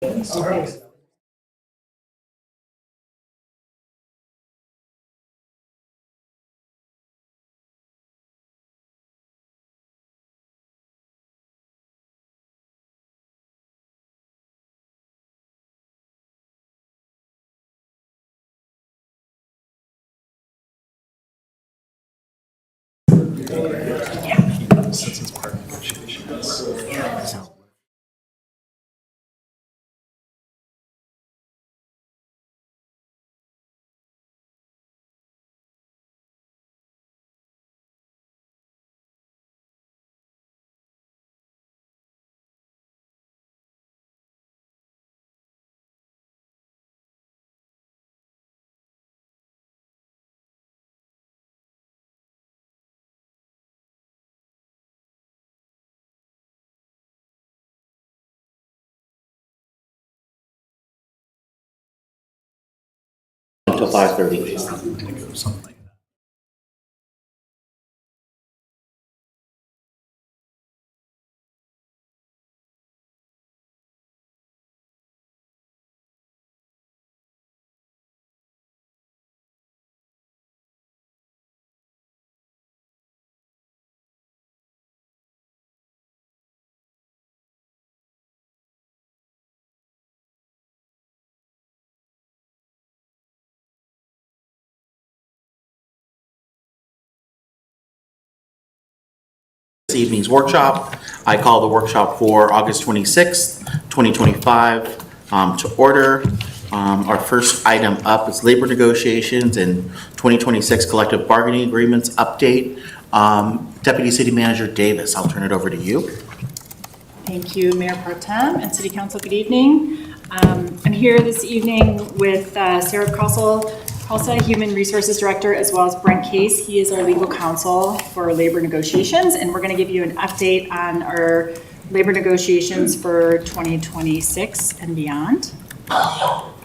Okay. Since it's part of negotiations. Until 5:30. Something like that. This evening's workshop. I call the workshop for August 26th, 2025 to order. Our first item up is labor negotiations and 2026 collective bargaining agreements update. Deputy City Manager Davis, I'll turn it over to you. Thank you, Mayor Pro Tem and City Council. Good evening. I'm here this evening with Sarah Khalsa, Human Resources Director, as well as Brent Case. He is our legal counsel for labor negotiations, and we're going to give you an update on our labor negotiations for 2026 and beyond.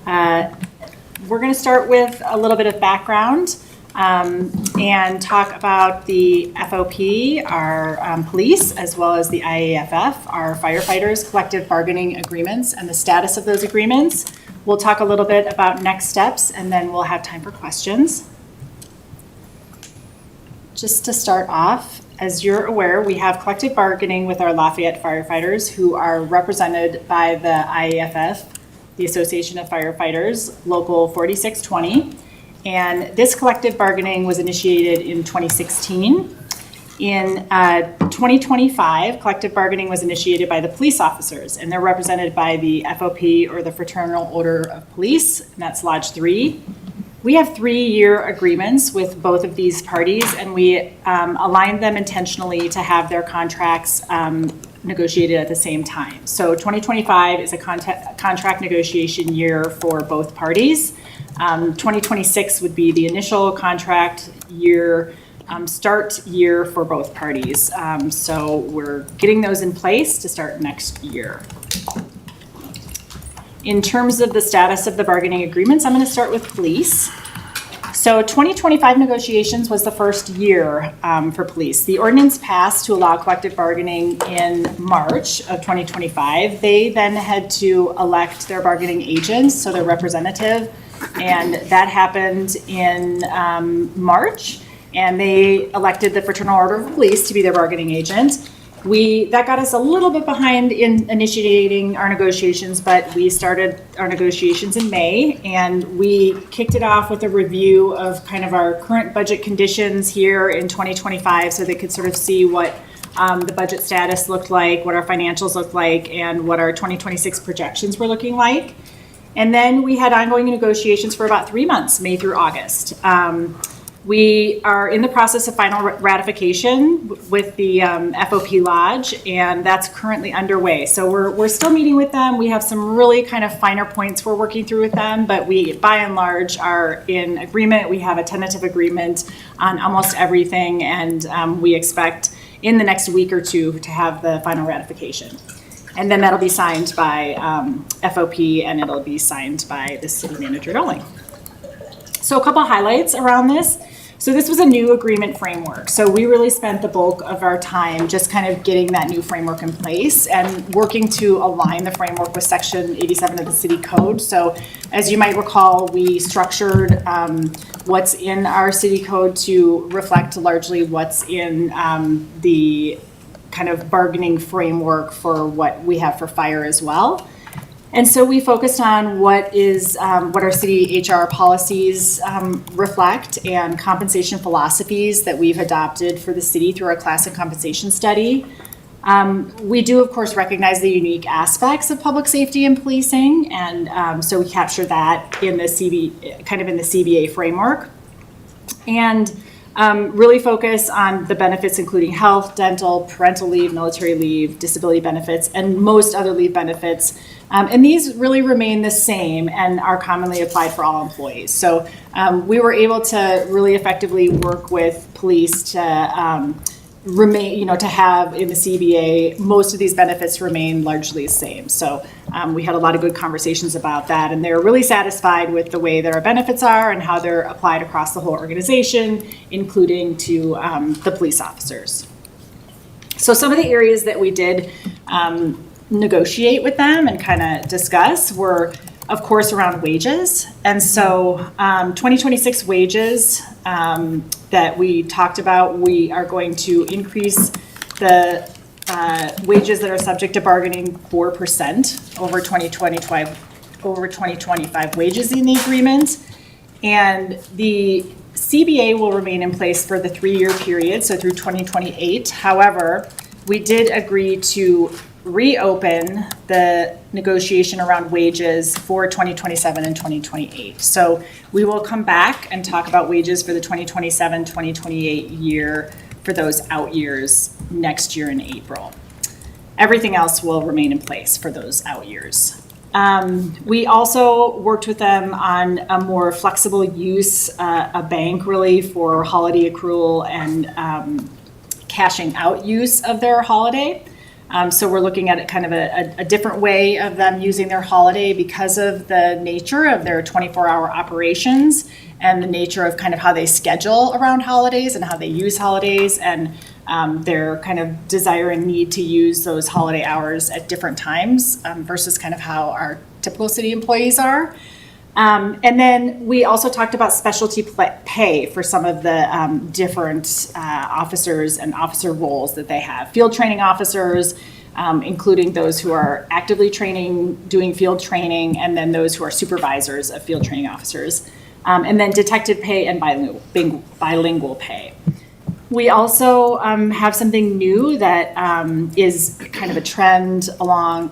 We're going to start with a little bit of background and talk about the FOP, our police, as well as the IAFF, our firefighters' collective bargaining agreements and the status of those agreements. We'll talk a little bit about next steps, and then we'll have time for questions. Just to start off, as you're aware, we have collective bargaining with our Lafayette firefighters who are represented by the IAFF, the Association of Firefighters, Local 4620. And this collective bargaining was initiated in 2016. In 2025, collective bargaining was initiated by the police officers, and they're represented by the FOP, or the Fraternal Order of Police, and that's Lodge 3. We have 3-year agreements with both of these parties, and we aligned them intentionally to have their contracts negotiated at the same time. So 2025 is a contract negotiation year for both parties. 2026 would be the initial contract year, start year for both parties. So we're getting those in place to start next year. In terms of the status of the bargaining agreements, I'm going to start with police. So 2025 negotiations was the first year for police. The ordinance passed to allow collective bargaining in March of 2025. They then had to elect their bargaining agents, so their representative, and that happened in March, and they elected the Fraternal Order of Police to be their bargaining agent. That got us a little bit behind in initiating our negotiations, but we started our negotiations in May, and we kicked it off with a review of kind of our current budget conditions here in 2025, so they could sort of see what the budget status looked like, what our financials looked like, and what our 2026 projections were looking like. And then we had ongoing negotiations for about 3 months, May through August. We are in the process of final ratification with the FOP Lodge, and that's currently underway. So we're still meeting with them. We have some really kind of finer points we're working through with them, but we, by and large, are in agreement. We have a tentative agreement on almost everything, and we expect in the next week or two to have the final ratification. And then that'll be signed by FOP, and it'll be signed by the city manager at Olling. So a couple highlights around this. So this was a new agreement framework. So we really spent the bulk of our time just kind of getting that new framework in place and working to align the framework with Section 87 of the City Code. So as you might recall, we structured what's in our city code to reflect largely what's in the kind of bargaining framework for what we have for fire as well. And so we focused on what our city HR policies reflect and compensation philosophies that we've adopted for the city through our classic compensation study. We do, of course, recognize the unique aspects of public safety and policing, and so we capture that in the CBA framework. And really focus on the benefits, including health, dental, parental leave, military leave, disability benefits, and most other leave benefits. And these really remain the same and are commonly applied for all employees. So we were able to really effectively work with police to to have in the CBA, most of these benefits remain largely the same. So we had a lot of good conversations about that, and they're really satisfied with the way that our benefits are and how they're applied across the whole organization, including to the police officers. So some of the areas that we did negotiate with them and kind of discuss were, of course, around wages. And so 2026 wages that we talked about, we are going to increase the wages that are subject to bargaining 4% over 2025 wages in the agreement. And the CBA will remain in place for the 3-year period, so through 2028. However, we did agree to reopen the negotiation around wages for 2027 and 2028. So we will come back and talk about wages for the 2027-2028 year for those out years next year in April. Everything else will remain in place for those out years. We also worked with them on a more flexible use, a bank really for holiday accrual and cashing out use of their holiday. So we're looking at it kind of a different way of them using their holiday because of the nature of their 24-hour operations and the nature of kind of how they schedule around holidays and how they use holidays and their kind of desire and need to use those holiday hours at different times versus kind of how our typical city employees are. And then we also talked about specialty pay for some of the different officers and officer roles that they have. Field training officers, including those who are actively training, doing field training, and then those who are supervisors of field training officers. And then detective pay and bilingual pay. We also have something new that is kind of a trend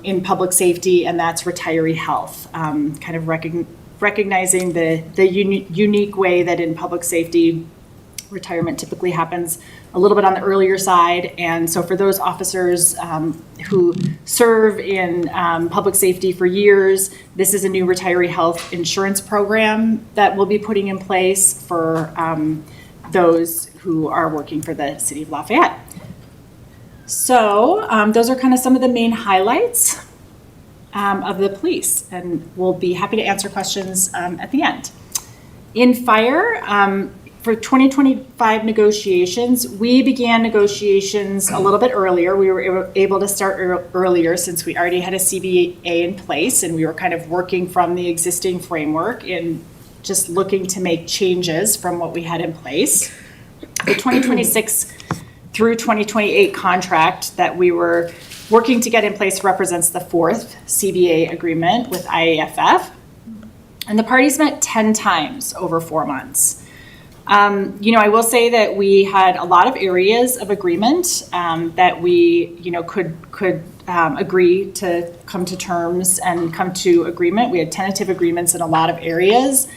in public safety, and that's retiree health, kind of recognizing the unique way that in public safety, retirement typically happens a little bit on the earlier side. And so for those officers who serve in public safety for years, this is a new retiree health insurance program that we'll be putting in place for those who are working for the city of Lafayette. So those are kind of some of the main highlights of the police, and we'll be happy to answer questions at the end. In fire, for 2025 negotiations, we began negotiations a little bit earlier. We were able to start earlier since we already had a CBA in place, and we were kind of working from the existing framework and just looking to make changes from what we had in place. The 2026 through 2028 contract that we were working to get in place represents the 4th CBA agreement with IAFF, and the parties met 10 times over 4 months. I will say that we had a lot of areas of agreement that we, could agree to come to terms and come to agreement. We had tentative agreements in a lot of areas,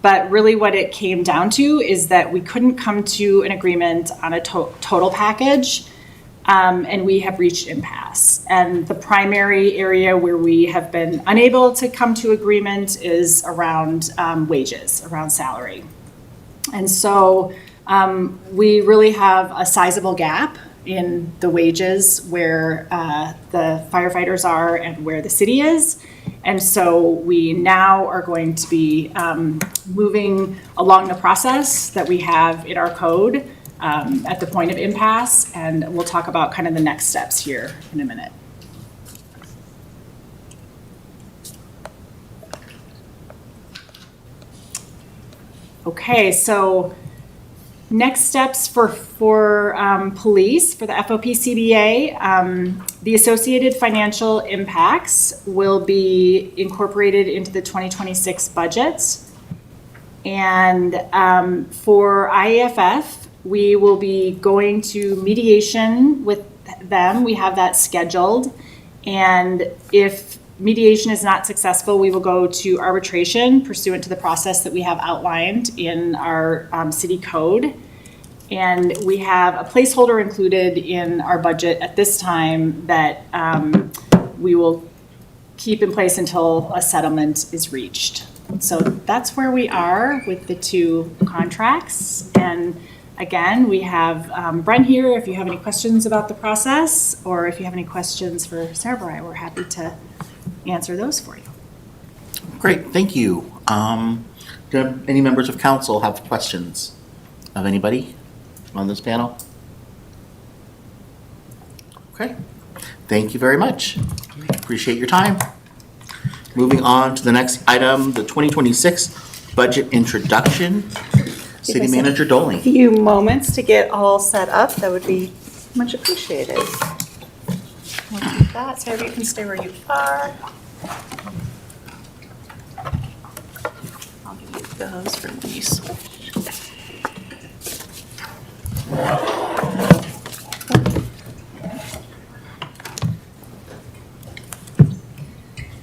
but really what it came down to is that we couldn't come to an agreement on a total package. And we have reached impasse. And the primary area where we have been unable to come to agreement is around wages, around salary. And so we really have a sizable gap in the wages where the firefighters are and where the city is. And so we now are going to be moving along the process that we have in our code at the point of impasse, and we'll talk about kind of the next steps here in a minute. Okay, so next steps for police, for the FOP-CBA, the associated financial impacts will be incorporated into the 2026 budgets. And for IAFF, we will be going to mediation with them. We have that scheduled. And if mediation is not successful, we will go to arbitration pursuant to the process that we have outlined in our city code. And we have a placeholder included in our budget at this time that we will keep in place until a settlement is reached. So that's where we are with the two contracts. And again, we have Brent here if you have any questions about the process, or if you have any questions for Sarah Bari, we're happy to answer those for you. Great, thank you. Do any members of council have questions of anybody on this panel? Okay, thank you very much. Appreciate your time. Moving on to the next item, the 2026 budget introduction. City Manager Doling. Few moments to get all set up, that would be much appreciated. We'll do that, so you can stay where you are. I'll give you those for these.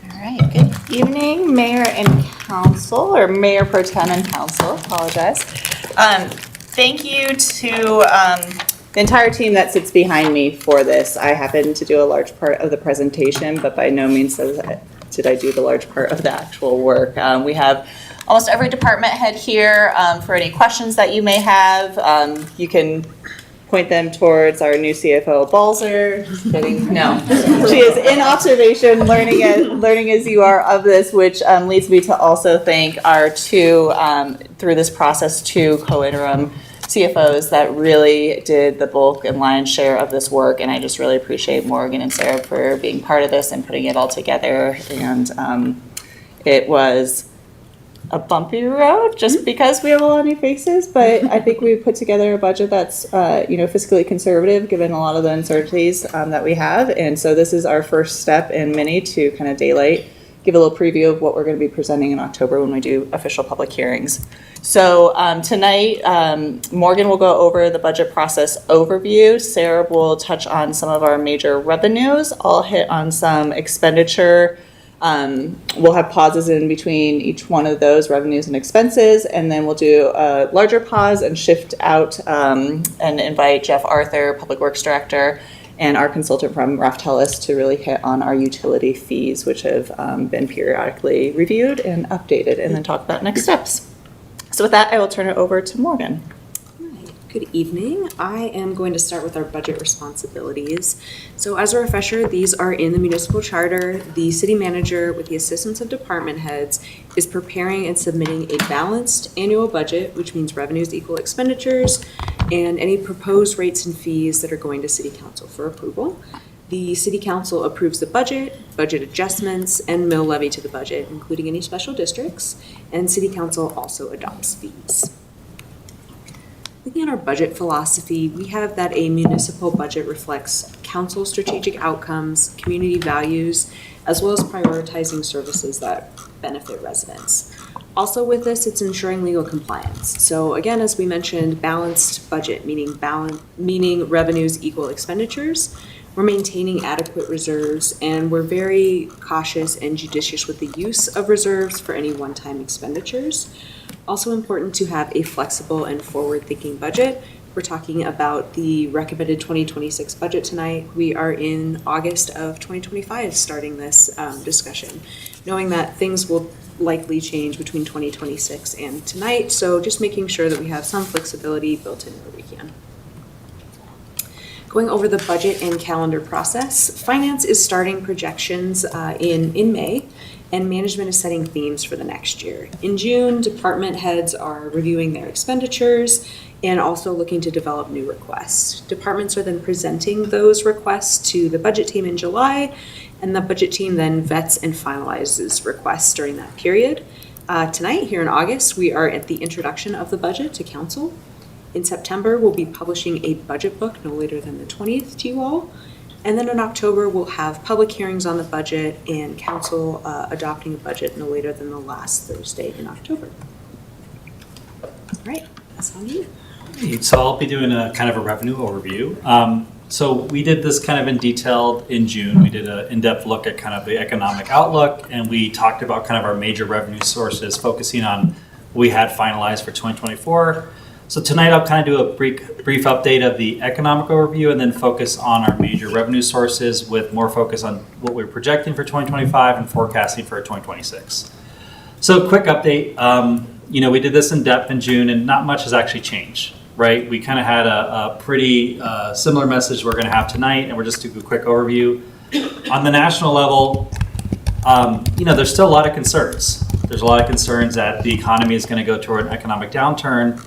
All right, good evening, Mayor and Council, or Mayor Pro Tem and Council, apologize. Thank you to the entire team that sits behind me for this. I happen to do a large part of the presentation, but by no means did I do the large part of the actual work. We have almost every department head here for any questions that you may have. You can point them towards our new CFO, Balzer. Just kidding. No, she is in observation, learning as you are of this, which leads me to also thank our two, through this process, two co-interim CFOs that really did the bulk and lion's share of this work. And I just really appreciate Morgan and Sarah for being part of this and putting it all together. And it was a bumpy road just because we have a lot of new faces, but I think we put together a budget that's fiscally conservative given a lot of the uncertainties that we have. And so this is our first step in many to kind of give a little preview of what we're going to be presenting in October when we do official public hearings. So tonight, Morgan will go over the budget process overview. Sarah will touch on some of our major revenues. I'll hit on some expenditure. We'll have pauses in between each one of those revenues and expenses, and then we'll do a larger pause and shift out and invite Jeff Arthur, Public Works Director, and our consultant from Raftellus to really hit on our utility fees, which have been periodically reviewed and updated, and then talk about next steps. So with that, I will turn it over to Morgan. Good evening. I am going to start with our budget responsibilities. So as a refresher, these are in the municipal charter. The city manager, with the assistance of department heads, is preparing and submitting a balanced annual budget, which means revenues equal expenditures, and any proposed rates and fees that are going to city council for approval. The city council approves the budget adjustments, and mill levy to the budget, including any special districts, and city council also adopts fees. Looking at our budget philosophy, we have that a municipal budget reflects council strategic outcomes, community values, as well as prioritizing services that benefit residents. Also with this, it's ensuring legal compliance. So again, as we mentioned, balanced budget, meaning revenues equal expenditures. We're maintaining adequate reserves, and we're very cautious and judicious with the use of reserves for any one-time expenditures. Also important to have a flexible and forward-thinking budget. We're talking about the recommended 2026 budget tonight. We are in August of 2025 starting this discussion, knowing that things will likely change between 2026 and tonight, so just making sure that we have some flexibility built in where we can. Going over the budget and calendar process, finance is starting projections in May, and management is setting themes for the next year. In June, department heads are reviewing their expenditures and also looking to develop new requests. Departments are then presenting those requests to the budget team in July, and the budget team then vets and finalizes requests during that period. Tonight, here in August, we are at the introduction of the budget to council. In September, we'll be publishing a budget book no later than the 20th to you all. And then in October, we'll have public hearings on the budget and council adopting a budget no later than the last Thursday in October. All right, that's on you. So I'll be doing a kind of a revenue overview. So we did this kind of in detail in June. We did an in-depth look at kind of the economic outlook, and we talked about kind of our major revenue sources, focusing on what we had finalized for 2024. So tonight I'll kind of do a brief update of the economic overview and then focus on our major revenue sources with more focus on what we're projecting for 2025 and forecasting for 2026. So quick update, we did this in depth in June and not much has actually changed, right? We kind of had a pretty similar message we're going to have tonight, and we're just doing a quick overview. On the national level, there's still a lot of concerns. There's a lot of concerns that the economy is going to go toward an economic downturn.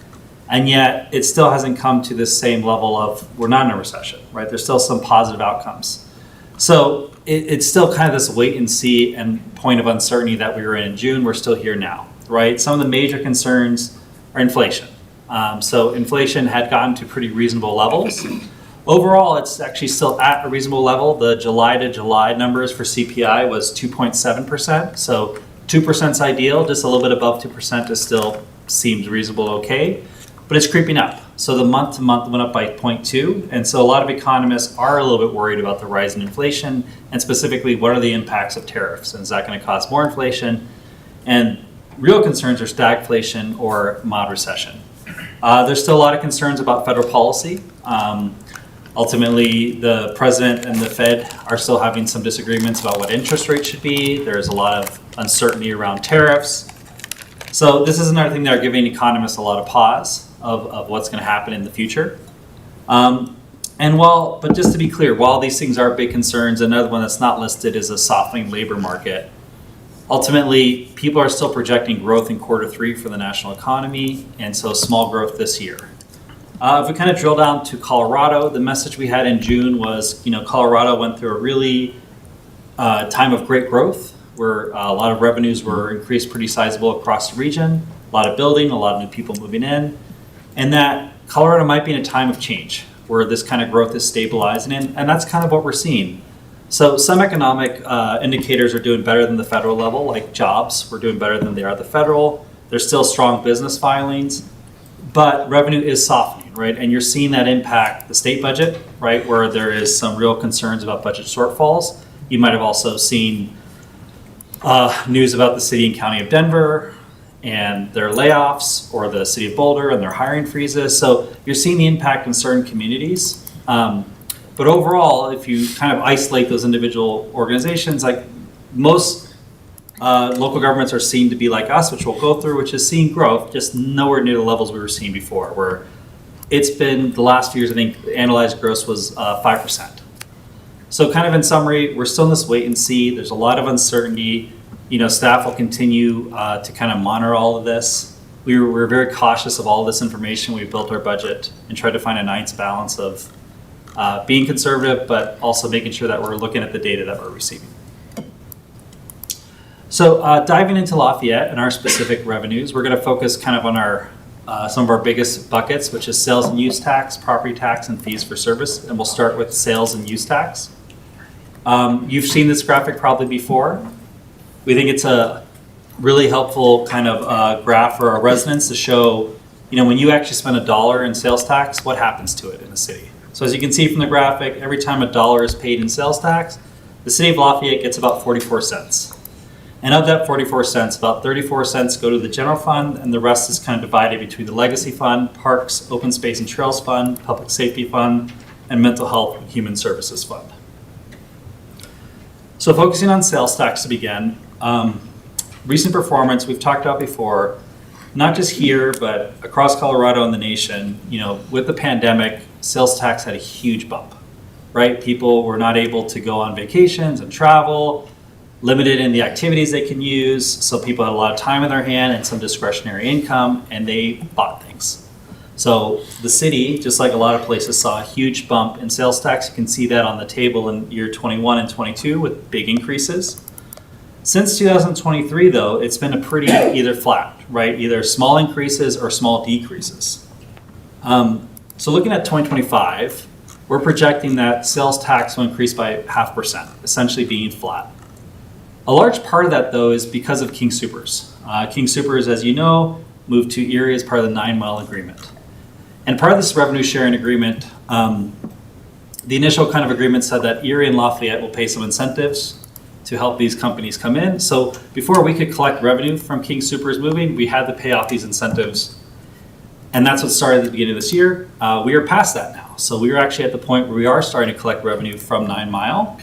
And yet, it still hasn't come to the same level of we're not in a recession, right? There's still some positive outcomes. So it's still kind of this wait and see and point of uncertainty that we were in June. We're still here now, right? Some of the major concerns are inflation. So inflation had gotten to pretty reasonable levels. Overall, it's actually still at a reasonable level. The July to July numbers for CPI was 2.7%. So 2% is ideal. Just a little bit above 2% is still seems reasonable, okay. But it's creeping up. So the month to month went up by 0.2. And so a lot of economists are a little bit worried about the rise in inflation and specifically what are the impacts of tariffs? And is that going to cause more inflation? And real concerns are stagflation or mild recession. There's still a lot of concerns about federal policy. Ultimately, the president and the Fed are still having some disagreements about what interest rates should be. There's a lot of uncertainty around tariffs. So this is another thing that are giving economists a lot of pause of what's going to happen in the future. But just to be clear, while these things are big concerns, another one that's not listed is a softening labor market. Ultimately, people are still projecting growth in Q3 for the national economy, and so small growth this year. If we kind of drill down to Colorado, the message we had in June was, Colorado went through a really time of great growth, where a lot of revenues were increased pretty sizable across the region, a lot of building, a lot of new people moving in, and that Colorado might be in a time of change where this kind of growth is stabilizing, and that's kind of what we're seeing. So some economic indicators are doing better than the federal level, like jobs. We're doing better than they are at the federal. There's still strong business filings, but revenue is softening, right? And you're seeing that impact the state budget, right, where there is some real concerns about budget shortfalls. You might have also seen news about the city and county of Denver and their layoffs, or the city of Boulder and their hiring freezes. So you're seeing the impact in certain communities. But overall, if you kind of isolate those individual organizations, like most local governments are seen to be like us, which we'll go through, which is seeing growth, just nowhere near the levels we were seeing before, where it's been the last few years, I think the analyzed growth was 5%. So kind of in summary, we're still in this wait and see. There's a lot of uncertainty. Staff will continue to kind of monitor all of this. We're very cautious of all this information. We've built our budget and tried to find a nice balance of being conservative, but also making sure that we're looking at the data that we're receiving. So diving into Lafayette and our specific revenues, we're going to focus kind of on our some of our biggest buckets, which is sales and use tax, property tax, and fees for service. And we'll start with sales and use tax. You've seen this graphic probably before. We think it's a really helpful kind of graph for our residents to show, when you actually spend $1 in sales tax, what happens to it in the city. So as you can see from the graphic, every time $1 is paid in sales tax, the city of Lafayette gets about 44 cents. And of that 44 cents, about 34 cents go to the general fund, and the rest is kind of divided between the legacy fund, parks, open space and trails fund, public safety fund, and mental health and human services fund. So focusing on sales tax to begin, recent performance we've talked about before, not just here, but across Colorado and the nation, with the pandemic, sales tax had a huge bump, right? People were not able to go on vacations and travel. limited in the activities they can use, so people had a lot of time in their hand and some discretionary income, and they bought things. So the city, just like a lot of places, saw a huge bump in sales tax. You can see that on the table in year 21 and 22 with big increases. Since 2023, though, it's been a pretty either flat, right? Either small increases or small decreases. So looking at 2025, we're projecting that sales tax will increase by 0.5%, essentially being flat. A large part of that, though, is because of King Soopers. King Soopers, as you know, moved to Erie as part of the 9 Mile Agreement. And part of this revenue sharing agreement, the initial kind of agreement said that Erie and Lafayette will pay some incentives to help these companies come in. So before we could collect revenue from King Soopers moving, we had to pay off these incentives. And that's what started at the beginning of this year. We are past that now. So we are actually at the point where we are starting to collect revenue from 9 Mile.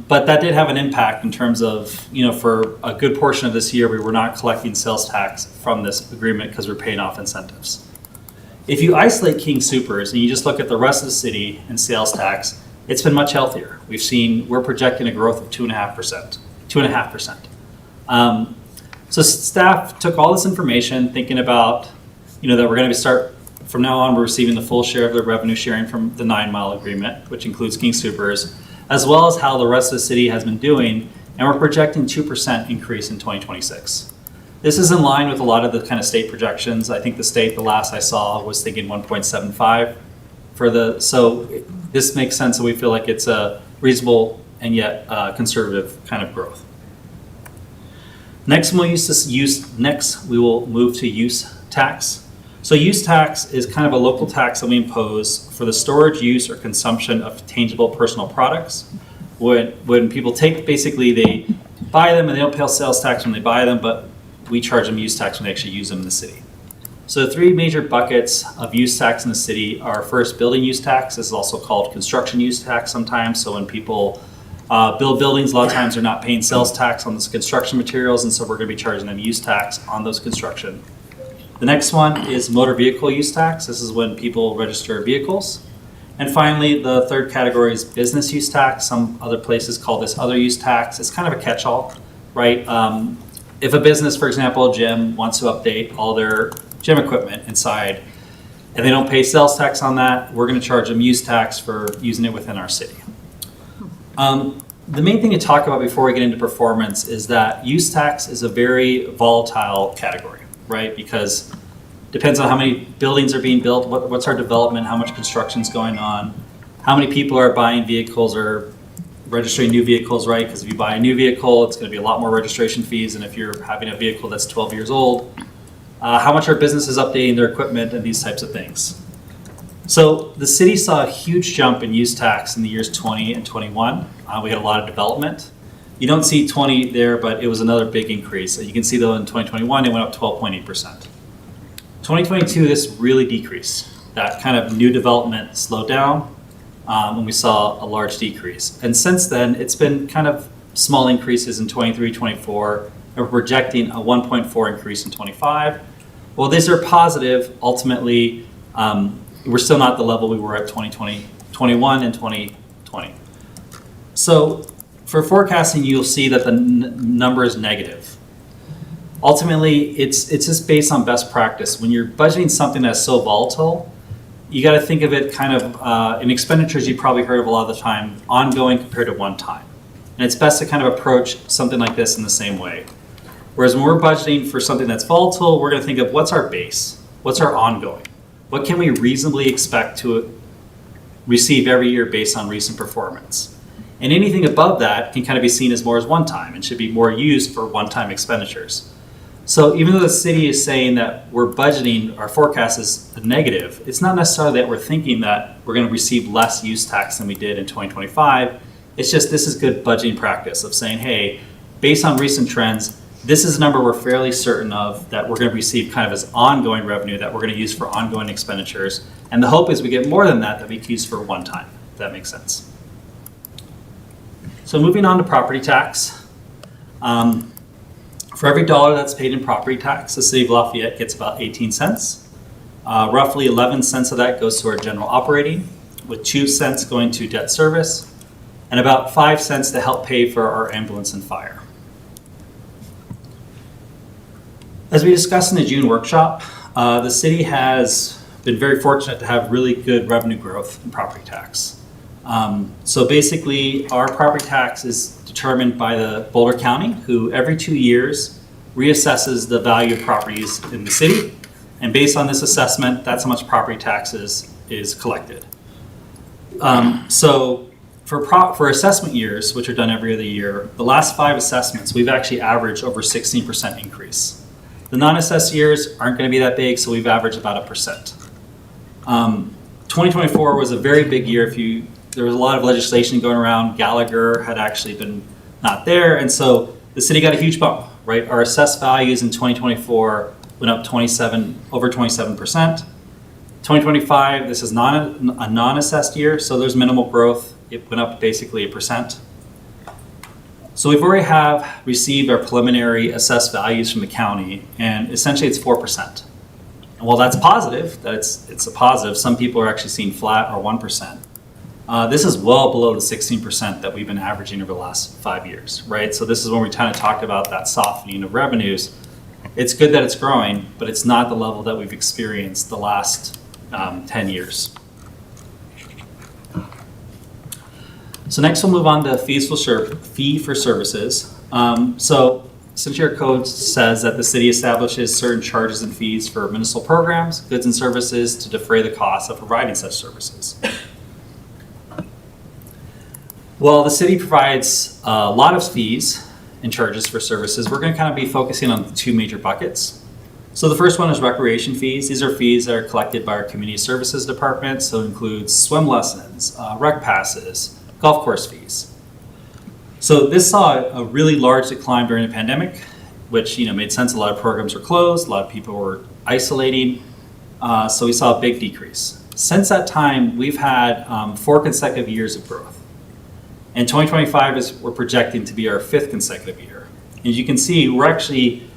But that did have an impact in terms of, for a good portion of this year, we were not collecting sales tax from this agreement because we're paying off incentives. If you isolate King Soopers and you just look at the rest of the city and sales tax, it's been much healthier. We're projecting a growth of 2.5%. So staff took all this information thinking about, that we're going to start, from now on, we're receiving the full share of the revenue sharing from the 9 Mile Agreement, which includes King Soopers, as well as how the rest of the city has been doing, and we're projecting 2% increase in 2026. This is in line with a lot of the kind of state projections. I think the state, the last I saw, was thinking 1.75 so this makes sense, and we feel like it's a reasonable and yet conservative kind of growth. Next, we will move to use tax. So use tax is kind of a local tax that we impose for the storage, use, or consumption of tangible personal products. When people basically they buy them and they don't pay sales tax when they buy them, but we charge them use tax when they actually use them in the city. So the 3 major buckets of use tax in the city are first, building use tax. This is also called construction use tax sometimes. So when people build buildings, a lot of times they're not paying sales tax on those construction materials, and so we're going to be charging them use tax on those construction. The next one is motor vehicle use tax. This is when people register vehicles. And finally, the third category is business use tax. Some other places call this other use tax. It's kind of a catch-all, right? If a business, for example, a gym, wants to update all their gym equipment inside, and they don't pay sales tax on that, we're going to charge them use tax for using it within our city. The main thing to talk about before we get into performance is that use tax is a very volatile category, right? Because it depends on how many buildings are being built, what's our development, how much construction is going on, how many people are buying vehicles or registering new vehicles, right? Because if you buy a new vehicle, it's going to be a lot more registration fees than if you're having a vehicle that's 12 years old. How much are businesses updating their equipment and these types of things. So the city saw a huge jump in use tax in the years 20 and 21. We had a lot of development. You don't see 20 there, but it was another big increase. You can see though in 2021, it went up 12.8%. 2022, this really decreased. That kind of new development slowed down, and we saw a large decrease. And since then, it's been kind of small increases in 23, 24, and we're projecting a 1.4 increase in 25. Well, these are positive. Ultimately, we're still not at the level we were at 2020, 21 and 2020. So for forecasting, you'll see that the number is negative. Ultimately, it's just based on best practice. When you're budgeting something that's so volatile, you got to think of it kind of in expenditures you probably heard of a lot of the time, ongoing compared to one time. And it's best to kind of approach something like this in the same way. Whereas when we're budgeting for something that's volatile, we're going to think of what's our base, what's our ongoing, what can we reasonably expect to receive every year based on recent performance. And anything above that can kind of be seen as more as one time and should be more used for one-time expenditures. So even though the city is saying that we're budgeting, our forecast is a negative, it's not necessarily that we're thinking that we're going to receive less use tax than we did in 2025. It's just this is good budgeting practice of saying, hey, based on recent trends, this is a number we're fairly certain of that we're going to receive kind of as ongoing revenue that we're going to use for ongoing expenditures. And the hope is we get more than that we can use for one time, if that makes sense. So moving on to property tax. For every dollar that's paid in property tax, the city of Lafayette gets about 18 cents. Roughly 11 cents of that goes to our general operating, with 2 cents going to debt service, and about 5 cents to help pay for our ambulance and fire. As we discussed in the June workshop, the city has been very fortunate to have really good revenue growth in property tax. So basically, our property tax is determined by the Boulder County, who every 2 years reassesses the value of properties in the city. And based on this assessment, that's how much property taxes is collected. So for assessment years, which are done every other year, the last 5 assessments, we've actually averaged over 16% increase. The non-assessed years aren't going to be that big, so we've averaged about 1%. 2024 was a very big year. There was a lot of legislation going around. Gallagher had actually been not there, and so the city got a huge bump, right? Our assessed values in 2024 went up over 27%. 2025, this is not a non-assessed year, so there's minimal growth. It went up basically 1%. So we've already have received our preliminary assessed values from the county, and essentially it's 4%. And while that's positive, it's a positive, some people are actually seeing flat or 1%. This is well below the 16% that we've been averaging over the last 5 years, right? So this is when we kind of talked about that softening of revenues. It's good that it's growing, but it's not the level that we've experienced the last 10 years. So next we'll move on to fee for services. So City Code says that the city establishes certain charges and fees for municipal programs, goods and services to defray the cost of providing such services. Well, the city provides a lot of fees and charges for services. We're going to kind of be focusing on the 2 major buckets. So the first one is recreation fees. These are fees that are collected by our community services department. So it includes swim lessons, rec passes, golf course fees. So this saw a really large decline during the pandemic, which made sense. A lot of programs were closed, a lot of people were isolating, so we saw a big decrease. Since that time, we've had 4 consecutive years of growth. And 2025 we're projecting to be our 5th consecutive year. As you can see, we're actually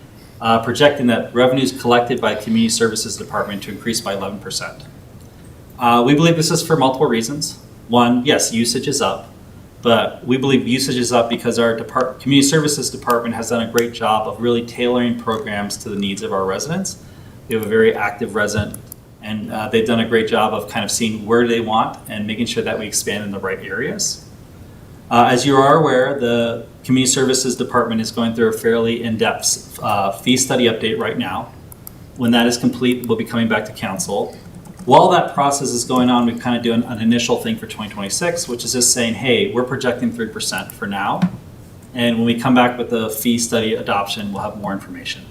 projecting that revenues collected by the Community Services Department to increase by 11%. We believe this is for multiple reasons. One, yes, usage is up, but we believe usage is up because our Community Services Department has done a great job of really tailoring programs to the needs of our residents. We have a very active resident, and they've done a great job of kind of seeing where they want and making sure that we expand in the right areas. As you are aware, the Community Services Department is going through a fairly in-depth fee study update right now. When that is complete, we'll be coming back to council. While that process is going on, we're kind of doing an initial thing for 2026, which is just saying, hey, we're projecting 3% for now. And when we come back with the fee study adoption, we'll have more information.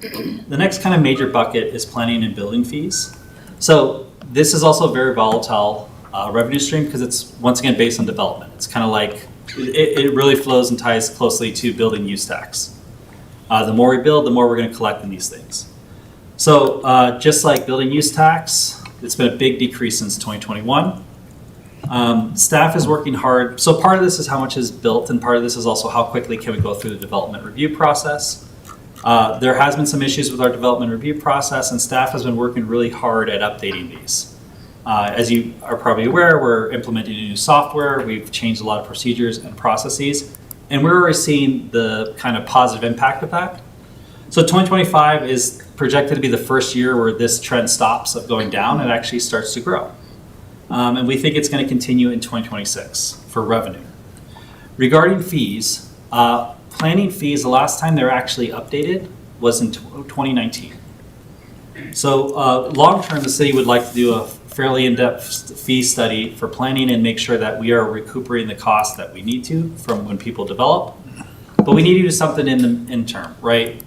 The next kind of major bucket is planning and building fees. So this is also a very volatile revenue stream because it's, once again, based on development. It's kind of like, it really flows and ties closely to building use tax. The more we build, the more we're going to collect in these things. So just like building use tax, it's been a big decrease since 2021. Staff is working hard. So part of this is how much is built, and part of this is also how quickly can we go through the development review process. There has been some issues with our development review process, and staff has been working really hard at updating these. As you are probably aware, we're implementing a new software. We've changed a lot of procedures and processes, and we're already seeing the kind of positive impact of that. So 2025 is projected to be the first year where this trend stops of going down and actually starts to grow. And we think it's going to continue in 2026 for revenue. Regarding fees, planning fees, the last time they were actually updated was in 2019. So long term, the city would like to do a fairly in-depth fee study for planning and make sure that we are recuperating the costs that we need to from when people develop. But we need to do something in the interim, right?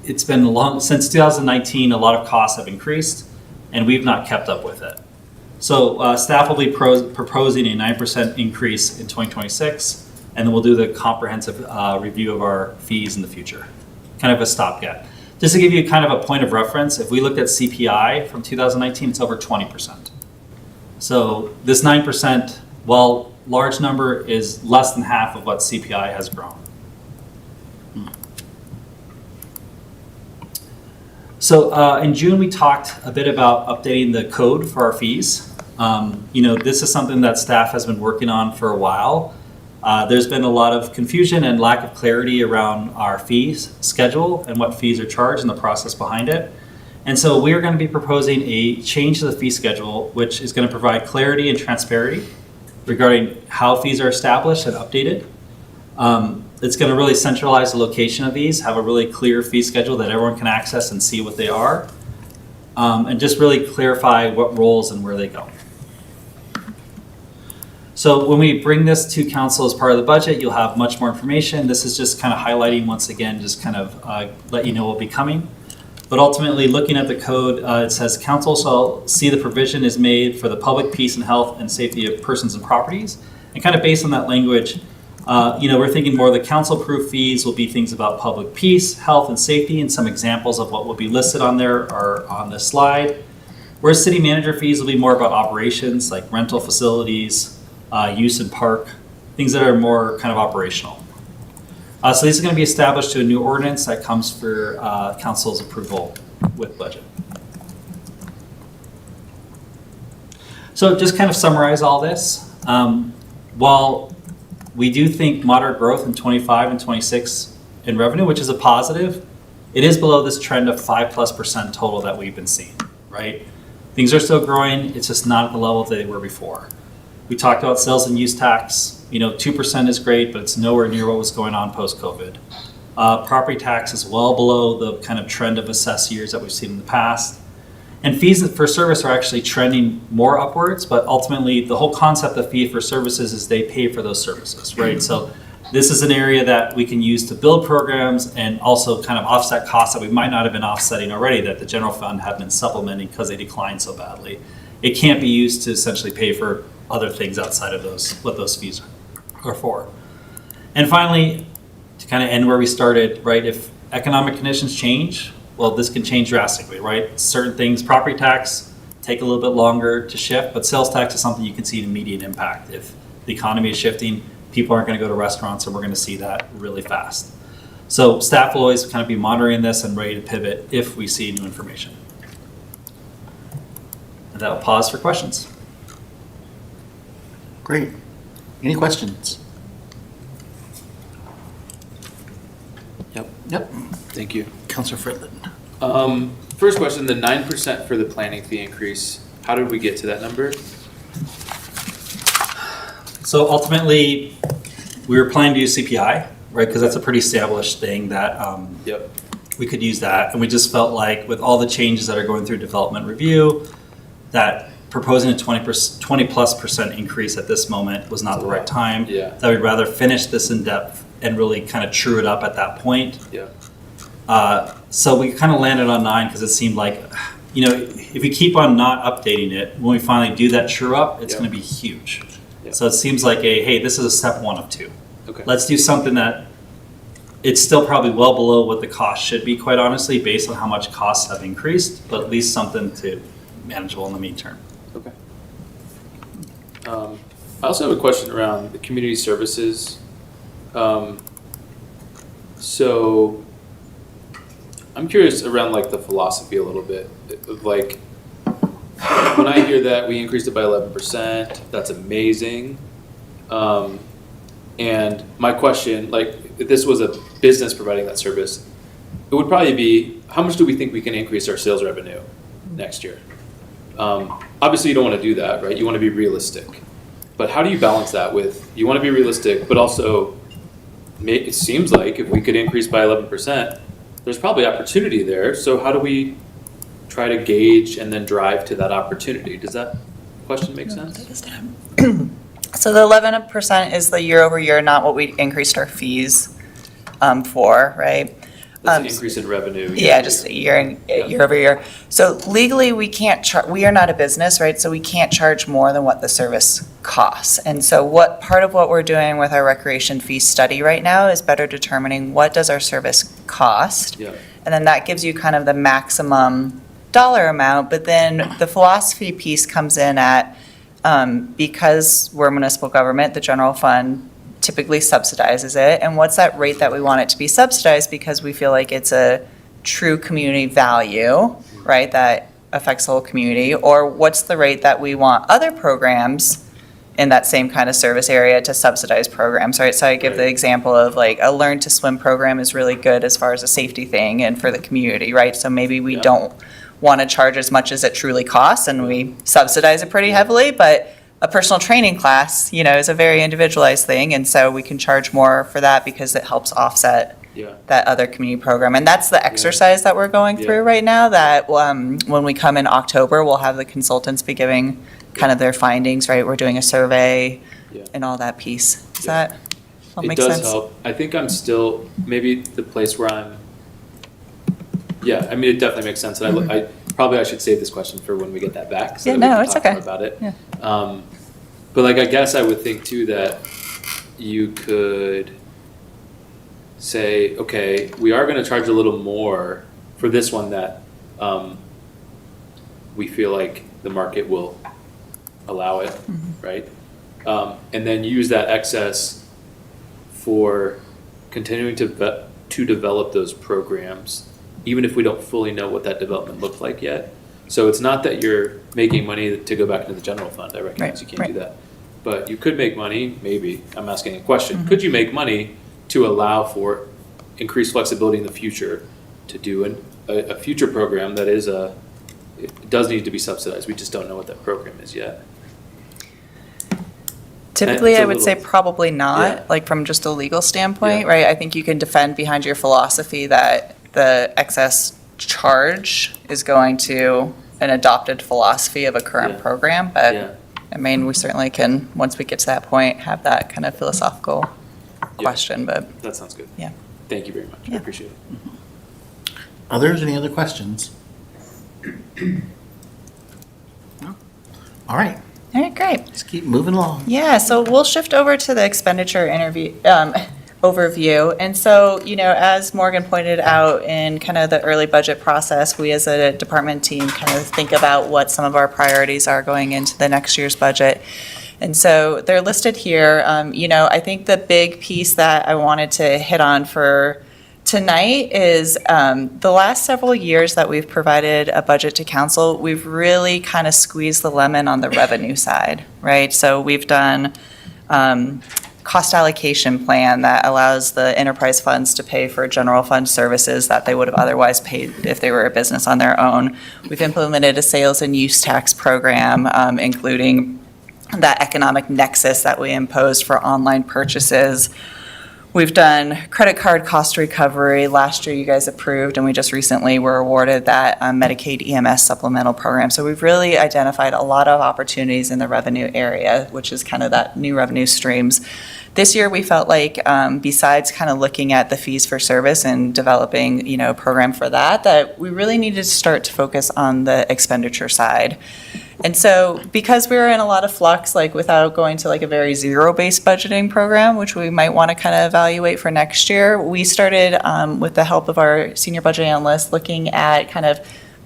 It's been since 2019, a lot of costs have increased, and we've not kept up with it. So staff will be proposing a 9% increase in 2026, and then we'll do the comprehensive review of our fees in the future, kind of a stopgap. Just to give you kind of a point of reference, if we looked at CPI from 2019, it's over 20%. So this 9%, while large number, is less than half of what CPI has grown. So in June, we talked a bit about updating the code for our fees. This is something that staff has been working on for a while. There's been a lot of confusion and lack of clarity around our fees schedule and what fees are charged and the process behind it. And so we are going to be proposing a change to the fee schedule, which is going to provide clarity and transparency regarding how fees are established and updated. It's going to really centralize the location of these, have a really clear fee schedule that everyone can access and see what they are, and just really clarify what roles and where they go. So when we bring this to council as part of the budget, you'll have much more information. This is just kind of highlighting once again, just kind of let you know what will be coming. But ultimately, looking at the code, it says council shall see the provision is made for the public peace and health and safety of persons and properties. And kind of based on that language, we're thinking more of the council-approved fees will be things about public peace, health, and safety, and some examples of what will be listed on there are on this slide. Whereas city manager fees will be more about operations like rental facilities, use in park, things that are more kind of operational. So these are going to be established to a new ordinance that comes for council's approval with budget. So just kind of summarize all this. While we do think moderate growth in 25 and 26 in revenue, which is a positive, it is below this trend of 5+% total that we've been seeing, right? Things are still growing, it's just not at the level that they were before. We talked about sales and use tax. 2% is great, but it's nowhere near what was going on post-COVID. Property tax is well below the kind of trend of assessed years that we've seen in the past. And fees for service are actually trending more upwards, but ultimately the whole concept of fee for services is they pay for those services, right? So this is an area that we can use to build programs and also kind of offset costs that we might not have been offsetting already that the general fund had been supplementing because they declined so badly. It can't be used to essentially pay for other things outside of what those fees are for. And finally, to kind of end where we started, right? If economic conditions change, well, this can change drastically, right? Certain things, property tax, take a little bit longer to shift, but sales tax is something you can see an immediate impact. If the economy is shifting, people aren't going to go to restaurants, and we're going to see that really fast. So staff will always kind of be monitoring this and ready to pivot if we see new information. And that'll pause for questions. Great. Any questions? Yep. Thank you. Councilor Fritland. First question, the 9% for the planning fee increase, how did we get to that number? So ultimately, we were planning to use CPI, right? Because that's a pretty established thing that Yep. we could use that. And we just felt like with all the changes that are going through development review, that proposing a 20+% increase at this moment was not the right time. Yeah. That we'd rather finish this in depth and really kind of true it up at that point. Yeah. So we kind of landed on 9 because it seemed like, if we keep on not updating it, when we finally do that true up, it's Yeah. going to be huge. Yeah. So it seems like hey, this is a step 1 of 2. Okay. Let's do something that it's still probably well below what the cost should be, quite honestly, based on how much costs have increased, but at least something to manageable in the midterm. Okay. I also have a question around the community services. So I'm curious around like the philosophy a little bit of like, when I hear that we increased it by 11%, that's amazing. And my question, like, if this was a business providing that service, it would probably be, how much do we think we can increase our sales revenue next year? Obviously, you don't want to do that, right? You want to be realistic. But how do you balance that with, you want to be realistic, but also, it seems like if we could increase by 11%, there's probably opportunity there. So how do we try to gauge and then drive to that opportunity? Does that question make sense? So the 11% is the year over year, not what we increased our fees for, right? That's an increase in revenue. Yeah, just year over year. So legally, we can't we are not a business, right? So we can't charge more than what the service costs. And so part of what we're doing with our recreation fee study right now is better determining what does our service cost? Yeah. And then that gives you kind of the maximum dollar amount, but then the philosophy piece comes in at, because we're municipal government, the general fund typically subsidizes it. And what's that rate that we want it to be subsidized, because we feel like it's a true community value, right? That affects the whole community, or what's the rate that we want other programs in that same kind of service area to subsidize programs, right? So I give the Right. example of like a Learn to Swim program is really good as far as a safety thing and for the community, right? So maybe we Yeah. don't want to charge as much as it truly costs and we subsidize it pretty heavily, but a personal training class, is a very individualized thing, and so we can charge more for that because it helps offset Yeah. that other community program. And that's the exercise that we're going through Yeah. right now, that when we come in October, we'll have the consultants be giving kind of their findings, right? We're doing a survey Yeah. and all that piece. Does Yeah. that all It make does sense? help. I think I'm still maybe the place where yeah, I mean, it definitely makes sense. And I should save this question for when we get that back. So Yeah, that we no, can it's talk more okay. about it. Yeah. But like, I guess I would think too that you could say, okay, we are going to charge a little more for this one that we feel like the market will allow it, right? And then use that excess for continuing to develop those programs, even if we don't fully know what that development looks like yet. So it's not that you're making money to go back into the general fund. I recognize Right, you can't right. do that. But you could make money, maybe, I'm asking a question. Could you make money to allow for increased flexibility in the future to do a future program that is it does need to be subsidized. We just don't know what that program is yet. Typically, It's a I would say little- probably Yeah. not, like from just a legal standpoint, Yeah. right? I think you can defend behind your philosophy that the excess charge is going to an adopted philosophy of a current Yeah. program, but Yeah. I mean, we certainly can, once we get to that point, have that kind of philosophical Yeah. question, but That sounds good. Yeah. Thank you very much. I Yeah. appreciate it. Others, any other questions? No? All right, all right, great. let's keep moving along. Yeah, so we'll shift over to the expenditure overview. And so, as Morgan pointed out in kind of the early budget process, we as a department team kind of think about what some of our priorities are going into the next year's budget. And so they're listed here. I think the big piece that I wanted to hit on for tonight is the last several years that we've provided a budget to council, we've really kind of squeezed the lemon on the revenue side, right? So we've done cost allocation plan that allows the enterprise funds to pay for general fund services that they would have otherwise paid if they were a business on their own. We've implemented a sales and use tax program, including that economic nexus that we imposed for online purchases. We've done credit card cost recovery. Last year, you guys approved, and we just recently were awarded that Medicaid EMS supplemental program. So we've really identified a lot of opportunities in the revenue area, which is kind of that new revenue streams. This year, we felt like besides kind of looking at the fees for service and developing, a program for that we really needed to start to focus on the expenditure side. And so because we were in a lot of flux, like without going to like a very zero-based budgeting program, which we might want to kind of evaluate for next year, we started with the help of our senior budget analyst looking at kind of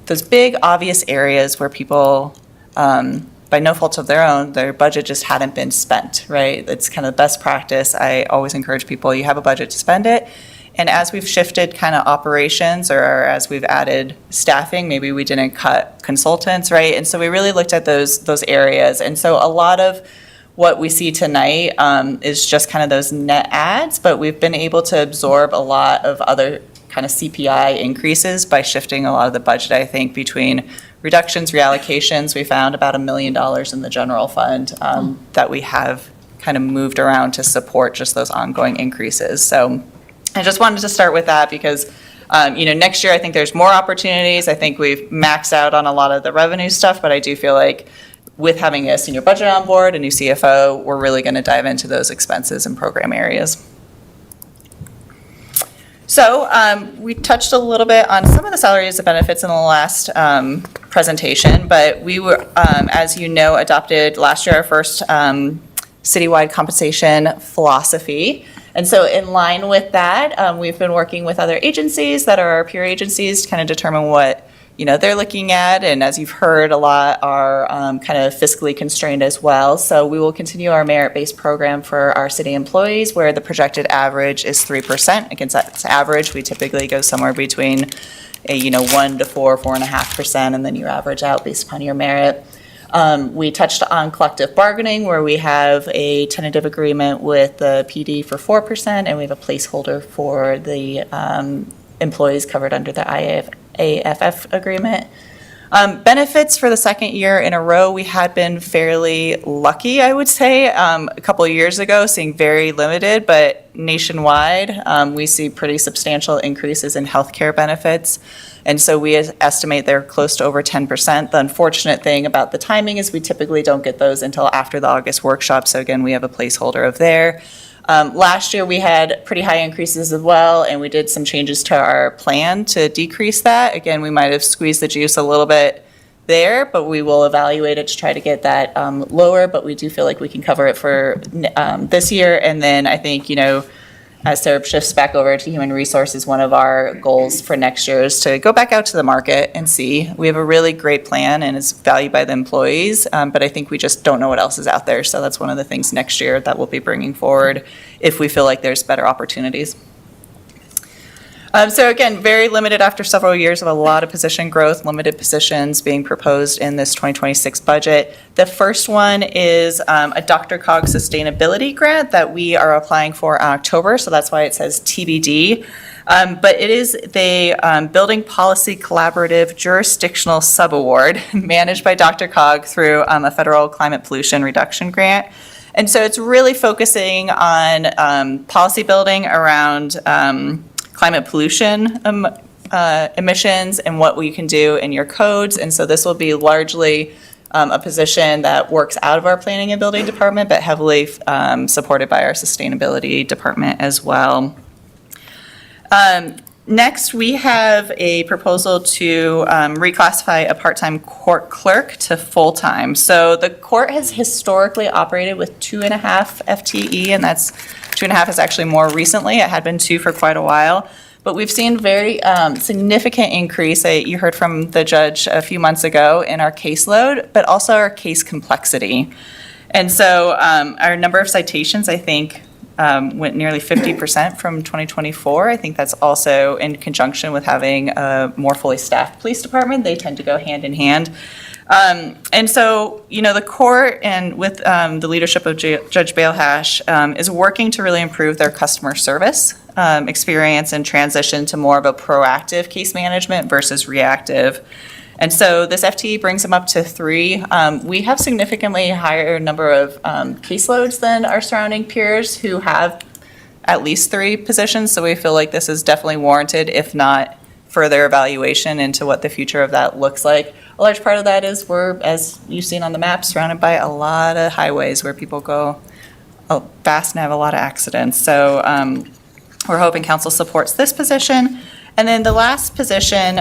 those big obvious areas where people, by no fault of their own, their budget just hadn't been spent, right? It's kind of best practice. I always encourage people, you have a budget to spend it. And as we've shifted kind of operations or as we've added staffing, maybe we didn't cut consultants, right? And so we really looked at those areas. And so a lot of what we see tonight is just kind of those net adds, but we've been able to absorb a lot of other kind of CPI increases by shifting a lot of the budget, I think, between reductions, reallocations. We found about $1 million in the general fund that we have kind of moved around to support just those ongoing increases. So I just wanted to start with that because, next year I think there's more opportunities. I think we've maxed out on a lot of the revenue stuff, but I do feel like with having a senior budget on board, a new CFO, we're really going to dive into those expenses and program areas. So we touched a little bit on some of the salaries and benefits in the last presentation, but we were, as you know, adopted last year our first citywide compensation philosophy. And so in line with that, we've been working with other agencies that are our peer agencies to kind of determine what they're looking at. And as you've heard, a lot are kind of fiscally constrained as well. So we will continue our merit-based program for our city employees where the projected average is 3%. Against that average, we typically go somewhere between a, 1 to 4.5%, and then you average out based upon your merit. We touched on collective bargaining, where we have a tentative agreement with the PD for 4%, and we have a placeholder for the employees covered under the AFF agreement. Benefits for the second year in a row, we had been fairly lucky, I would say. A couple of years ago, seeing very limited, but nationwide, we see pretty substantial increases in healthcare benefits. And so we estimate they're close to over 10%. The unfortunate thing about the timing is we typically don't get those until after the August workshop. So again, we have a placeholder of there. Last year, we had pretty high increases as well, and we did some changes to our plan to decrease that. Again, we might have squeezed the juice a little bit there, but we will evaluate it to try to get that lower, but we do feel like we can cover it for this year. And then I think, as Sarah shifts back over to human resources, one of our goals for next year is to go back out to the market and see. We have a really great plan and it's valued by the employees, but I think we just don't know what else is out there. So that's one of the things next year that we'll be bringing forward if we feel like there's better opportunities. So again, very limited after several years of a lot of position growth, limited positions being proposed in this 2026 budget. The first one is a DRCOG sustainability grant that we are applying for in October, so that's why it says TBD. But it is the Building Policy Collaborative Jurisdictional Subaward managed by DRCOG through a federal climate pollution reduction grant. And so it's really focusing on policy building around climate pollution emissions and what we can do in your codes. And so this will be largely a position that works out of our planning and building department, but heavily supported by our sustainability department as well. Next, we have a proposal to reclassify a part-time court clerk to full-time. So the court has historically operated with 2.5 FTE, and that's 2.5 is actually more recently. It had been 2 for quite a while. But we've seen very significant increase, you heard from the judge a few months ago, in our caseload, but also our case complexity. And so our number of citations, I think, went nearly 50% from 2024. I think that's also in conjunction with having a more fully staffed police department. They tend to go hand in hand. And so, the court and with the leadership of Judge Bailhash is working to really improve their customer service experience and transition to more of a proactive case management versus reactive. And so this FTE brings them up to 3. We have significantly higher number of caseloads than our surrounding peers who have at least 3 positions. So we feel like this is definitely warranted, if not further evaluation into what the future of that looks like. A large part of that is we're, as you've seen on the map, surrounded by a lot of highways where people go fast and have a lot of accidents. So we're hoping council supports this position. And then the last position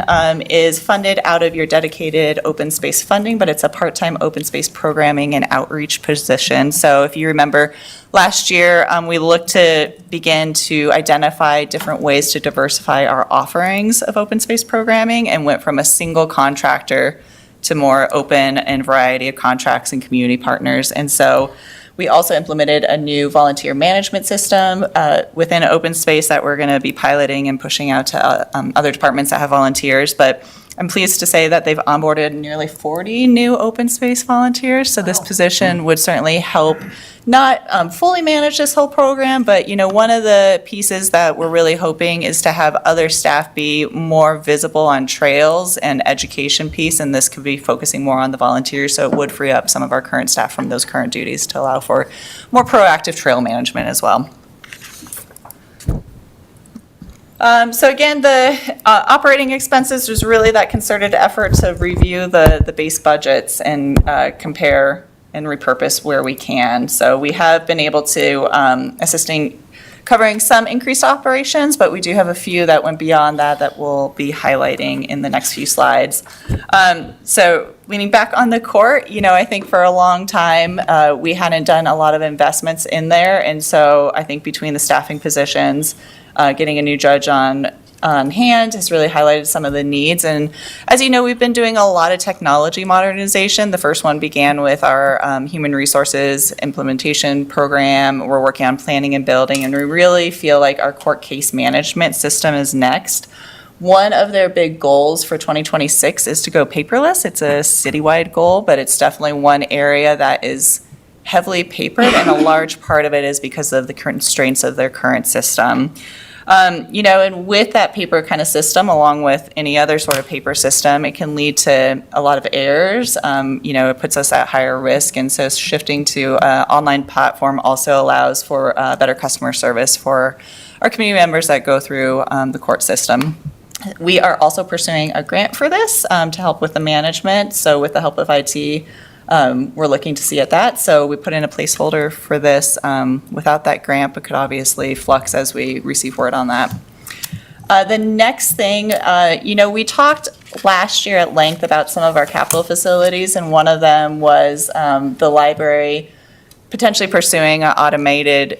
is funded out of your dedicated open space funding, but it's a part-time open space programming and outreach position. So if you remember last year, we looked to begin to identify different ways to diversify our offerings of open space programming and went from a single contractor to more open and variety of contracts and community partners. And so we also implemented a new volunteer management system within open space that we're going to be piloting and pushing out to other departments that have volunteers. But I'm pleased to say that they've onboarded nearly 40 new open space volunteers. So this position would certainly help not fully manage this whole program, but one of the pieces that we're really hoping is to have other staff be more visible on trails and education piece, and this could be focusing more on the volunteers, so it would free up some of our current staff from those current duties to allow for more proactive trail management as well. So again, the operating expenses, there's really that concerted effort to review the base budgets and compare and repurpose where we can. So we have been able to covering some increased operations, but we do have a few that went beyond that we'll be highlighting in the next few slides. So leaning back on the court, I think for a long time we hadn't done a lot of investments in there, and so I think between the staffing positions, getting a new judge on hand has really highlighted some of the needs. And as you know, we've been doing a lot of technology modernization. The first one began with our human resources implementation program. We're working on planning and building, and we really feel like our court case management system is next. One of their big goals for 2026 is to go paperless. It's a citywide goal, but it's definitely one area that is heavily papered, and a large part of it is because of the constraints of their current system. And with that paper kind of system, along with any other sort of paper system, it can lead to a lot of errors. It puts us at higher risk, and so shifting to an online platform also allows for better customer service for our community members that go through the court system. We are also pursuing a grant for this to help with the management. So with the help of IT, we're looking to see at that. So we put in a placeholder for this without that grant, but could obviously flux as we receive word on that. The next thing, we talked last year at length about some of our capital facilities, and one of them was the library potentially pursuing an automated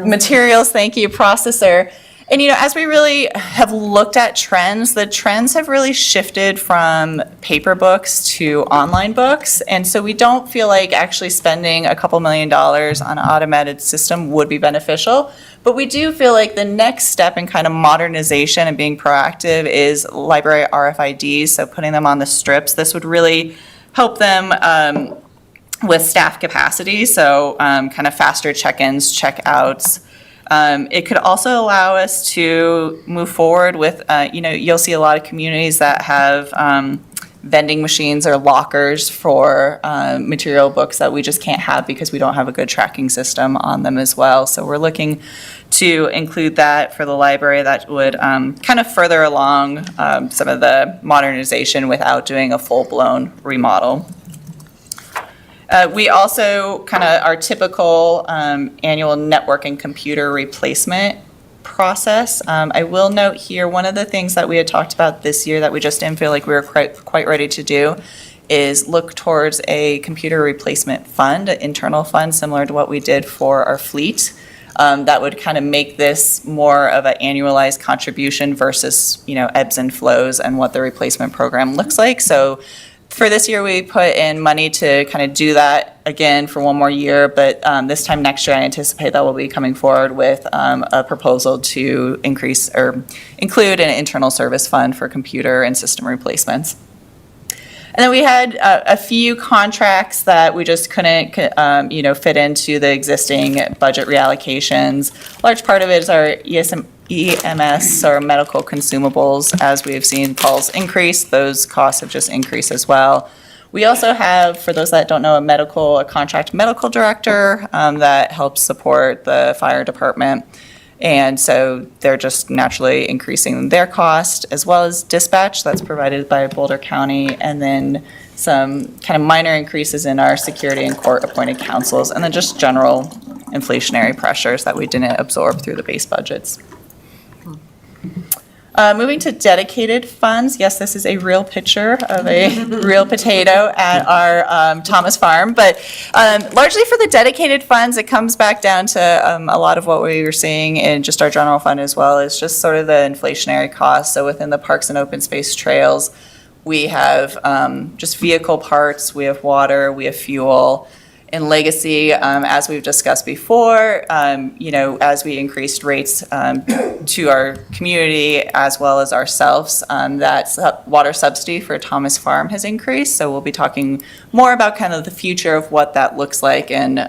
materials, thank you, processor. And, as we really have looked at trends, the trends have really shifted from paper books to online books. And so we don't feel like actually spending a couple $1 million on an automated system would be beneficial. But we do feel like the next step in kind of modernization and being proactive is library RFIDs, so putting them on the strips. This would really help them with staff capacity, so kind of faster check-ins, check-outs. It could also allow us to move forward with, you'll see a lot of communities that have vending machines or lockers for material books that we just can't have because we don't have a good tracking system on them as well. So we're looking to include that for the library. That would kind of further along some of the modernization without doing a full-blown remodel. We also kind of our typical annual network and computer replacement process. I will note here, one of the things that we had talked about this year that we just didn't feel like we were quite ready to do is look towards a computer replacement fund, an internal fund similar to what we did for our fleet. That would kind of make this more of an annualized contribution versus, ebbs and flows and what the replacement program looks like. So for this year, we put in money to kind of do that again for one more year, but this time next year, I anticipate that we'll be coming forward with a proposal to increase or include an internal service fund for computer and system replacements. And then we had a few contracts that we just couldn't, fit into the existing budget reallocations. A large part of it is our EMS, or medical consumables. As we have seen calls increase, those costs have just increased as well. We also have, for those that don't know, a contract medical director that helps support the fire department. And so they're just naturally increasing their cost, as well as dispatch that's provided by Boulder County, and then some kind of minor increases in our security and court appointed counsels, and then just general inflationary pressures that we didn't absorb through the base budgets. Moving to dedicated funds, yes, this is a real picture of a real potato at our Thomas Farm, but largely for the dedicated funds, it comes back down to a lot of what we were seeing in just our general fund as well, is just sort of the inflationary costs. So within the parks and open space trails, we have just vehicle parts, we have water, we have fuel. In Legacy, as we've discussed before, as we increased rates to our community as well as ourselves, that water subsidy for Thomas Farm has increased. So we'll be talking more about kind of the future of what that looks like, and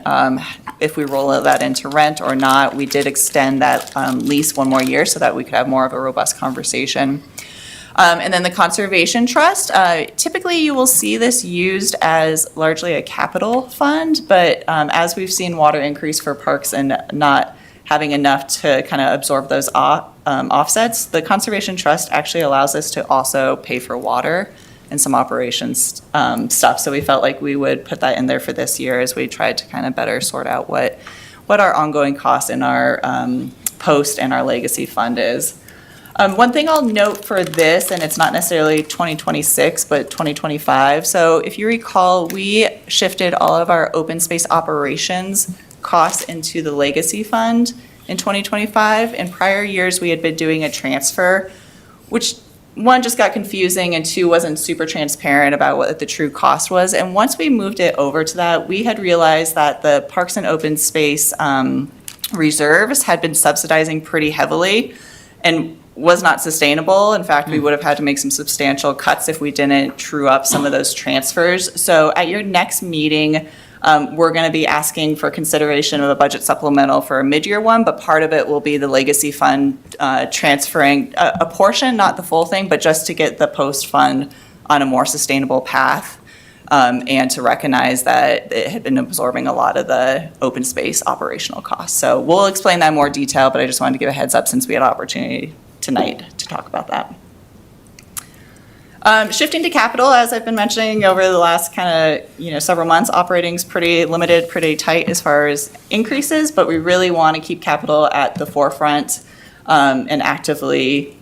if we roll that into rent or not. We did extend that lease one more year so that we could have more of a robust conversation. And then the Conservation Trust, typically you will see this used as largely a capital fund, but as we've seen water increase for parks and not having enough to kind of absorb those offsets, the Conservation Trust actually allows us to also pay for water and some operations stuff. So we felt like we would put that in there for this year as we tried to kind of better sort out what our ongoing costs in our post and our legacy fund is. One thing I'll note for this, and it's not necessarily 2026, but 2025. So if you recall, we shifted all of our open space operations costs into the legacy fund in 2025. In prior years, we had been doing a transfer, which one, just got confusing, and two, wasn't super transparent about what the true cost was. And once we moved it over to that, we had realized that the parks and open space reserves had been subsidizing pretty heavily and was not sustainable. In fact, we would have had to make some substantial cuts if we didn't true up some of those transfers. So at your next meeting, we're going to be asking for consideration of a budget supplemental for a mid-year one, but part of it will be the legacy fund transferring a portion, not the full thing, but just to get the post fund on a more sustainable path. And to recognize that it had been absorbing a lot of the open space operational costs. So we'll explain that in more detail, but I just wanted to give a heads up since we had an opportunity tonight to talk about that. Shifting to capital, as I've been mentioning over the last kind of several months, operating's pretty limited, pretty tight as far as increases, but we really want to keep capital at the forefront and actively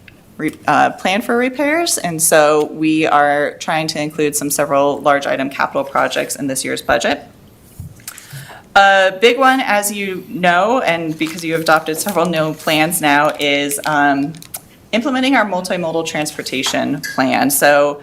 plan for repairs. And so we are trying to include several large item capital projects in this year's budget. A big one, as you know, and because you have adopted several new plans now, is implementing our multimodal transportation plan. So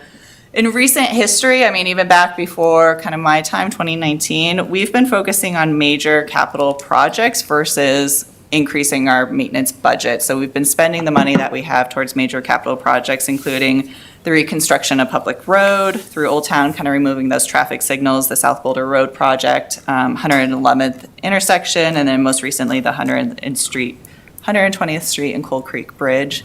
in recent history, I mean, even back before kind of my time, 2019, we've been focusing on major capital projects versus increasing our maintenance budget. So we've been spending the money that we have towards major capital projects, including the reconstruction of Public Road through Old Town, kind of removing those traffic signals, the South Boulder Road project, 111th intersection, and then most recently the 120th Street and Cold Creek Bridge.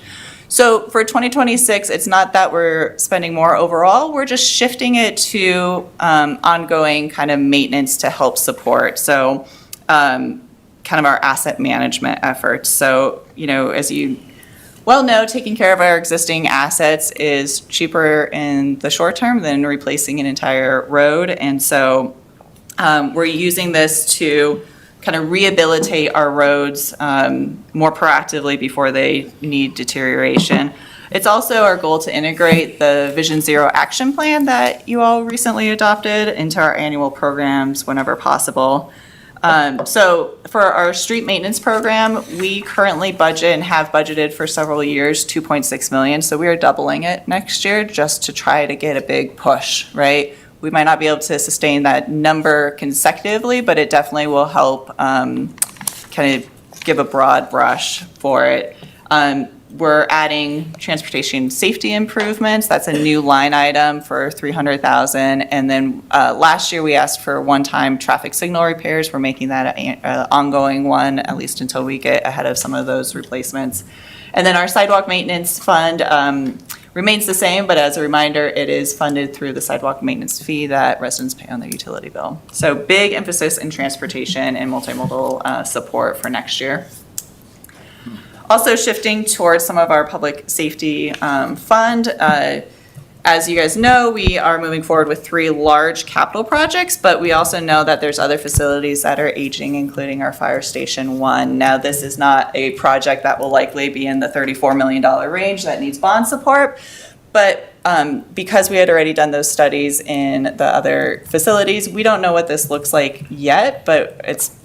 So for 2026, it's not that we're spending more overall, we're just shifting it to ongoing kind of maintenance to help support. So kind of our asset management efforts. So, as you well know, taking care of our existing assets is cheaper in the short term than replacing an entire road. And so we're using this to kind of rehabilitate our roads more proactively before they need deterioration. It's also our goal to integrate the Vision Zero action plan that you all recently adopted into our annual programs whenever possible. So for our street maintenance program, we currently budget and have budgeted for several years, $2.6 million. So we are doubling it next year just to try to get a big push, right? We might not be able to sustain that number consecutively, but it definitely will help kind of give a broad brush for it. We're adding transportation safety improvements. That's a new line item for $300,000. And then last year we asked for one-time traffic signal repairs. We're making that an ongoing one, at least until we get ahead of some of those replacements. And then our sidewalk maintenance fund remains the same, but as a reminder, it is funded through the sidewalk maintenance fee that residents pay on their utility bill. So big emphasis in transportation and multimodal support for next year. Also shifting towards some of our public safety fund. As you guys know, we are moving forward with 3 large capital projects, but we also know that there's other facilities that are aging, including our Fire Station 1. Now, this is not a project that will likely be in the $34 million range that needs bond support, but because we had already done those studies in the other facilities, we don't know what this looks like yet, but it's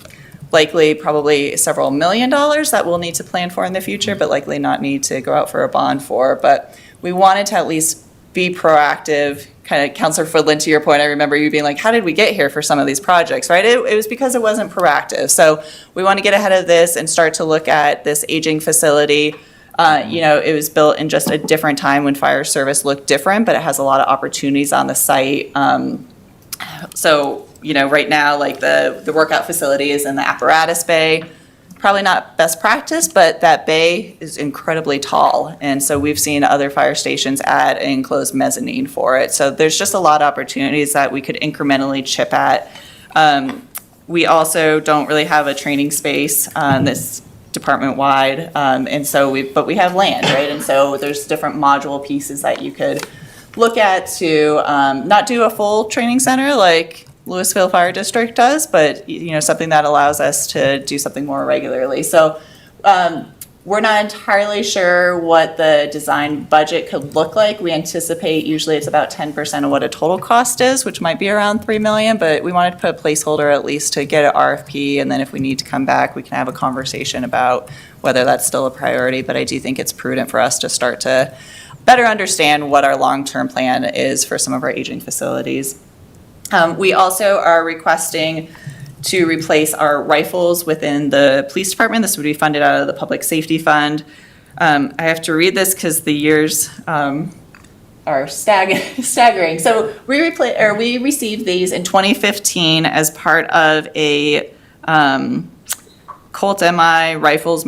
likely probably several $1 million that we'll need to plan for in the future, but likely not need to go out for a bond for. But we wanted to at least be proactive. Kind of, Councilor Foodland, to your point, I remember you being like, how did we get here for some of these projects, right? It was because it wasn't proactive. So we want to get ahead of this and start to look at this aging facility. It was built in just a different time when fire service looked different, but it has a lot of opportunities on the site. Right now, like the workout facility is in the apparatus bay. Probably not best practice, but that bay is incredibly tall. And so we've seen other fire stations add an enclosed mezzanine for it. So there's just a lot of opportunities that we could incrementally chip at. We also don't really have a training space this department-wide. But we have land, right? And so there's different module pieces that you could look at to not do a full training center like Louisville Fire District does, but something that allows us to do something more regularly. So we're not entirely sure what the design budget could look like. We anticipate usually it's about 10% of what a total cost is, which might be around $3 million, but we wanted to put a placeholder at least to get an RFP, and then if we need to come back, we can have a conversation about whether that's still a priority. But I do think it's prudent for us to start to better understand what our long-term plan is for some of our aging facilities. We also are requesting to replace our rifles within the police department. This would be funded out of the public safety fund. I have to read this because the years are staggering. So we received these in 2015 as part of a Colt MI rifles,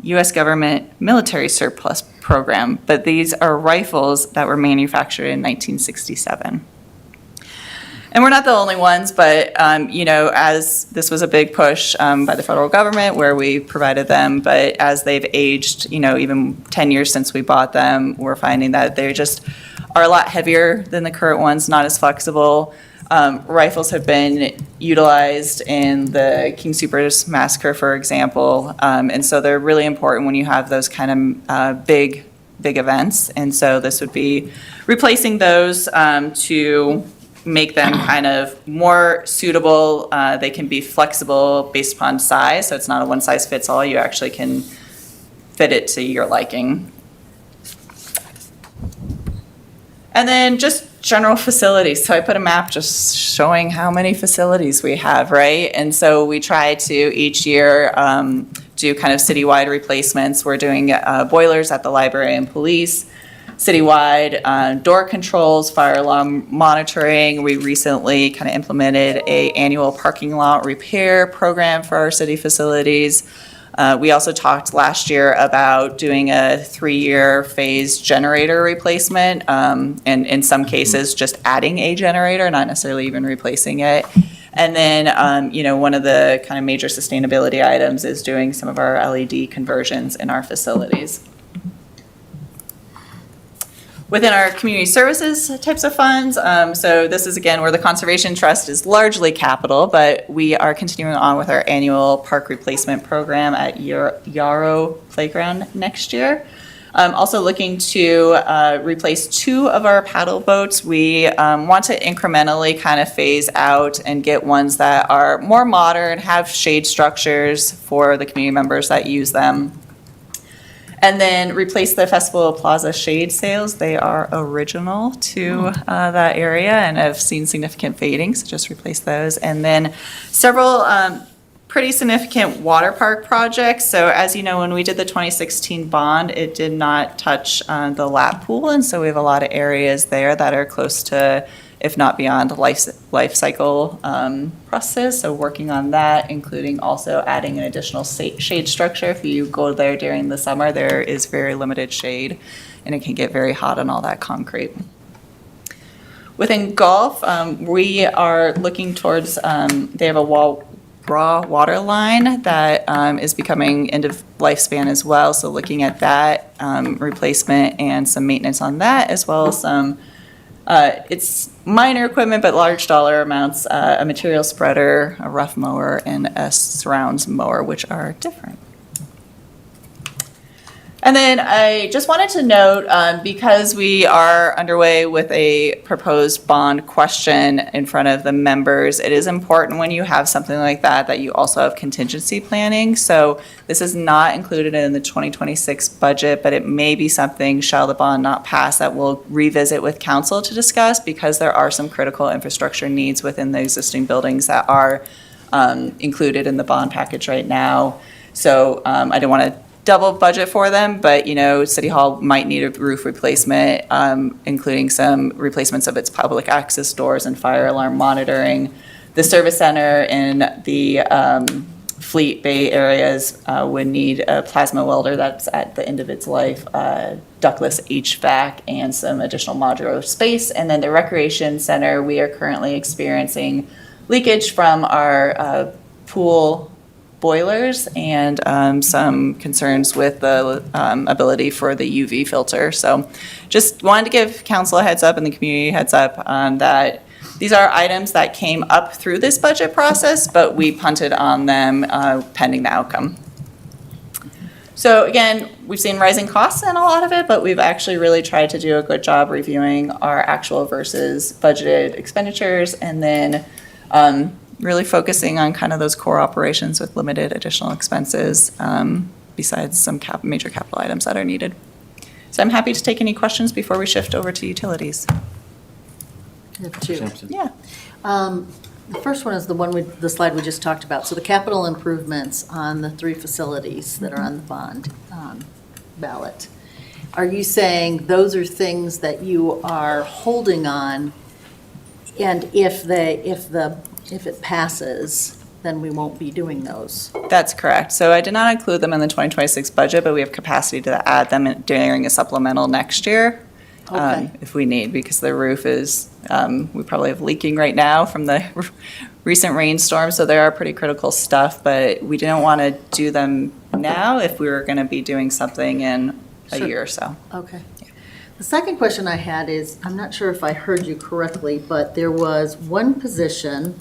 U.S. government military surplus program. But these are rifles that were manufactured in 1967. And we're not the only ones, but, as this was a big push by the federal government where we provided them, but as they've aged, even 10 years since we bought them, we're finding that they just are a lot heavier than the current ones, not as flexible. Rifles have been utilized in the King Soopers massacre, for example, and so they're really important when you have those kind of big events. And so this would be replacing those to make them kind of more suitable. They can be flexible based upon size, so it's not a one-size-fits-all. You actually can fit it to your liking. And then just general facilities. So I put a map just showing how many facilities we have, right? And so we try to each year do kind of citywide replacements. We're doing boilers at the library and police. Citywide door controls, fire alarm monitoring. We recently kind of implemented a annual parking lot repair program for our city facilities. We also talked last year about doing a 3-year phased generator replacement, and in some cases just adding a generator, not necessarily even replacing it. And then, one of the kind of major sustainability items is doing some of our LED conversions in our facilities. Within our community services types of funds, so this is again where the Conservation Trust is largely capital, but we are continuing on with our annual park replacement program at Yarrow Playground next year. Also looking to replace 2 of our paddle boats. We want to incrementally kind of phase out and get ones that are more modern, have shade structures for the community members that use them. And then replace the Festival Plaza shade sails. They are original to that area and have seen significant fading, so just replace those. And then several pretty significant water park projects. So as you know, when we did the 2016 bond, it did not touch the lap pool, and so we have a lot of areas there that are close to, if not beyond, life cycle process. So working on that, including also adding an additional shade structure. If you go there during the summer, there is very limited shade, and it can get very hot on all that concrete. Within golf, we are looking towards, they have a raw water line that is becoming end of lifespan as well. So looking at that replacement and some maintenance on that, as well as some it's minor equipment, but large dollar amounts, a material spreader, a rough mower, and a surrounds mower, which are different. And then I just wanted to note, because we are underway with a proposed bond question in front of the members, it is important when you have something like that, that you also have contingency planning. So this is not included in the 2026 budget, but it may be something, shall the bond not pass, that we'll revisit with council to discuss, because there are some critical infrastructure needs within the existing buildings that are included in the bond package right now. So I don't want to double budget for them, but City Hall might need a roof replacement, including some replacements of its public access doors and fire alarm monitoring. The service center in the Fleet Bay areas would need a plasma welder that's at the end of its life, ductless HVAC, and some additional modular space. And then the recreation center, we are currently experiencing leakage from our pool boilers and some concerns with the ability for the UV filter. So just wanted to give council a heads up and the community a heads up that these are items that came up through this budget process, but we punted on them pending the outcome. So again, we've seen rising costs in a lot of it, but we've actually really tried to do a good job reviewing our actual versus budgeted expenditures, and then really focusing on kind of those core operations with limited additional expenses, besides some major capital items that are needed. So I'm happy to take any questions before we shift over to utilities. I have 2. Sampson. Yeah. The first one is the one the slide we just talked about. So the capital improvements on the 3 facilities that are on the bond ballot. Are you saying those are things that you are holding on, and if it passes, then we won't be doing those? That's correct. So I did not include them in the 2026 budget, but we have capacity to add them during a supplemental next year. Okay. If we need, because the roof is, we probably have leaking right now from the recent rainstorm, so they are pretty critical stuff, but we didn't want to do them now if we were going to be doing something in a Sure. year or so. Okay. The second question I had is, I'm not sure if I heard you correctly, but there was one position,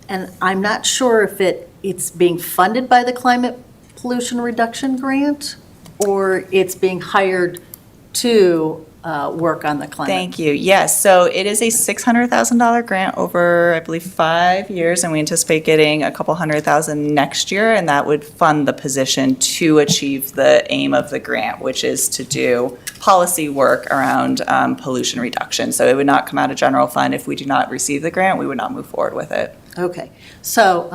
and I'm not sure if it's being funded by the Climate Pollution Reduction Grant, or it's being hired to work on the climate. Thank you. Yes, so it is a $600,000 grant over, I believe, 5 years, and we anticipate getting a couple $100,000 next year, and that would fund the position to achieve the aim of the grant, which is to do policy work around pollution reduction. So it would not come out of general fund. If we do not receive the grant, we would not move forward with it. Okay, so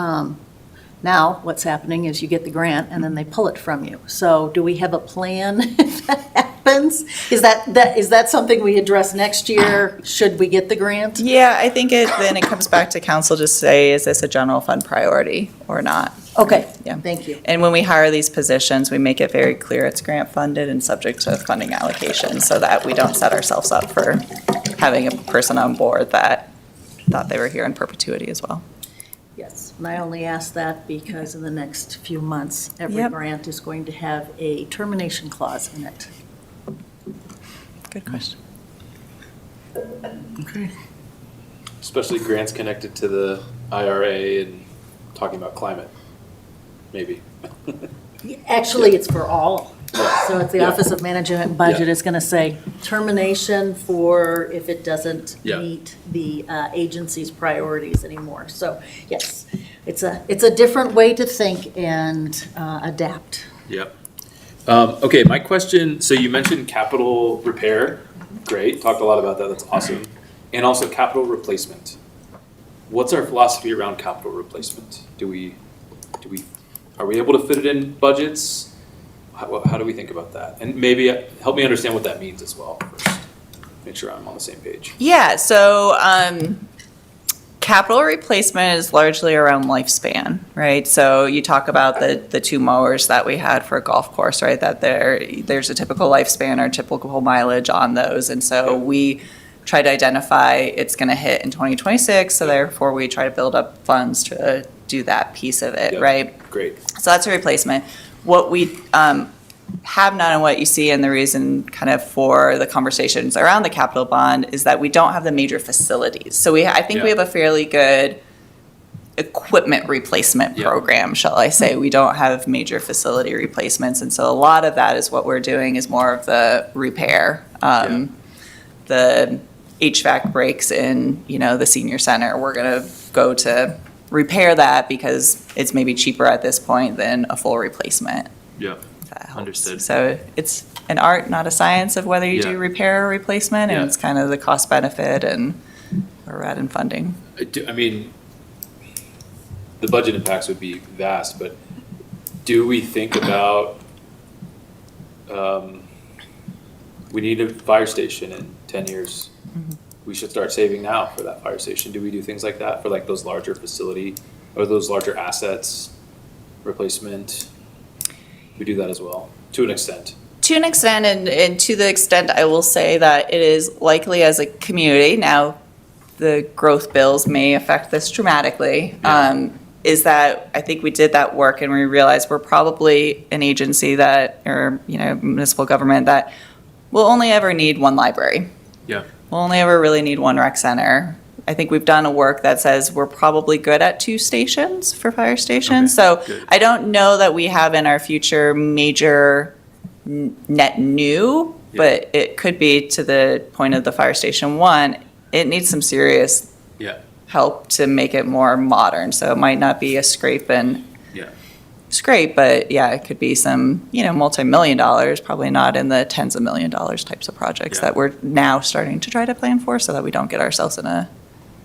now what's happening is you get the grant and then they pull it from you. So do we have a plan if that happens? Is that something we address next year, should we get the grant? Yeah, I think then it comes back to council to say, is this a general fund priority or not? Okay, Yeah. thank you. And when we hire these positions, we make it very clear it's grant funded and subject to funding allocation so that we don't set ourselves up for having a person on board that thought they were here in perpetuity as well. Yes, and I only ask that because in the next few months, every Yep. grant is going to have a termination clause in it. Good question. Especially grants connected to the IRA and talking about climate, maybe. Actually, it's for all. So it's the Yeah. Office of Management and Budget Yeah. is going to say termination for if it doesn't Yeah. meet the agency's priorities anymore. So, yes, it's a different way to think and adapt. Yep. Okay, my question, so you mentioned capital repair, great, talked a lot about that, that's awesome. And also capital replacement. What's our philosophy around capital replacement? Are we able to fit it in budgets? How do we think about that? And maybe help me understand what that means as well first. Make sure I'm on the same page. Yeah, so capital replacement is largely around lifespan, right? So you talk about the 2 mowers that we had for a golf course, right? That there's a typical lifespan or typical mileage on those. And so we try to identify it's going to hit in 2026, so therefore we try to build up funds to do that piece of it, Yep. right? Great. So that's a replacement. What we have done and what you see and the reason kind of for the conversations around the capital bond is that we don't have the major facilities. So I think we Yeah. have a fairly good equipment replacement Yeah. program, shall I say. We don't have major facility replacements. And so a lot of that is what we're doing is more of the repair. The HVAC breaks in, the senior center. We're going to go to repair that because it's maybe cheaper at this point than a full replacement. Yep. If that helps. Understood. So it's an art, not a science of whether you Yeah. do repair or replacement, and Yeah. it's kind of the cost benefit and where we're at in funding. I mean, the budget impacts would be vast, but do we think about, we need a fire station in 10 years? We should start saving now for that fire station. Do we do things like that for like those larger facility or those larger assets replacement? We do that as well, to an extent. To an extent, and to the extent I will say that it is likely as a community, now the growth bills may affect this dramatically, Yeah. is that I think we did that work and we realized we're probably an agency that, or, municipal government that will only ever need one library. Yeah. We'll only ever really need one rec center. I think we've done a work that says we're probably good at 2 stations for fire stations. Okay, So good. I don't know that we have in our future major net new, Yeah. but it could be to the point of the fire station 1. It needs some serious Yeah. help to make it more modern. So it might not be a scrape, but yeah, it could be some, multi-million dollars, probably not in the tens of $1 million types of projects Yeah. that we're now starting to try to plan for so that we don't get ourselves in a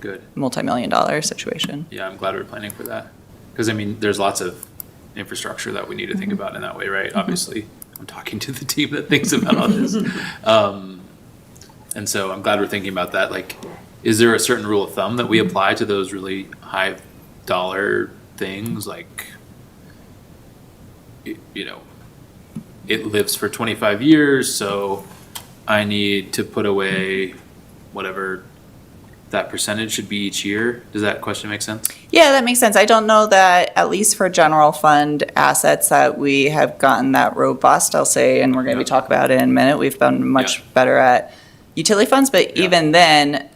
Good. multi-million-dollar situation. Yeah, I'm glad we're planning for that. Because, I mean, there's lots of infrastructure that we need to think about in that way, right? Obviously, I'm talking to the team that thinks about all this. And so I'm glad we're thinking about that. Like, is there a certain rule of thumb that we apply to those really high dollar things? Like, you know, it lives for 25 years, so I need to put away whatever that percentage should be each year. Does that question make sense? Yeah, that makes sense. I don't know that, at least for general fund assets, that we have gotten that robust, I'll say, and we're going to Yeah. be talking about it in a minute. We've been much Yeah. better at utility funds, but Yeah. even then,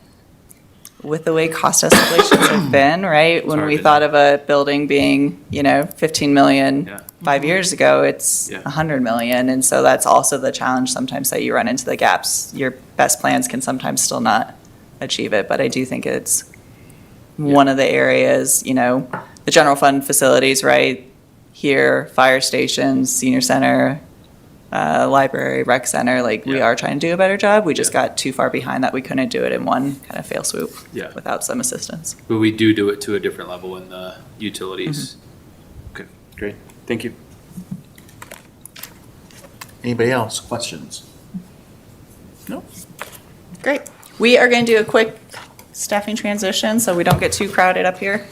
with the way cost escalations have been, right? When hard we to thought know. of a building being, 15 million Yeah. 5 years ago, it's Yeah. 100 million. And so that's also the challenge sometimes, that you run into the gaps. Your best plans can sometimes still not achieve it, but I do think it's one of the areas, the general fund facilities, right? Here, fire stations, senior center, library, rec center, we Yeah. are trying to do a better job. We just Yeah. got too far behind that we couldn't do it in one kind of fail swoop Yeah. without some assistance. But we do it to a different level in the utilities. Okay, great. Thank you. Anybody else? Questions? No? Great. We are going to do a quick staffing transition so we don't get too crowded up here.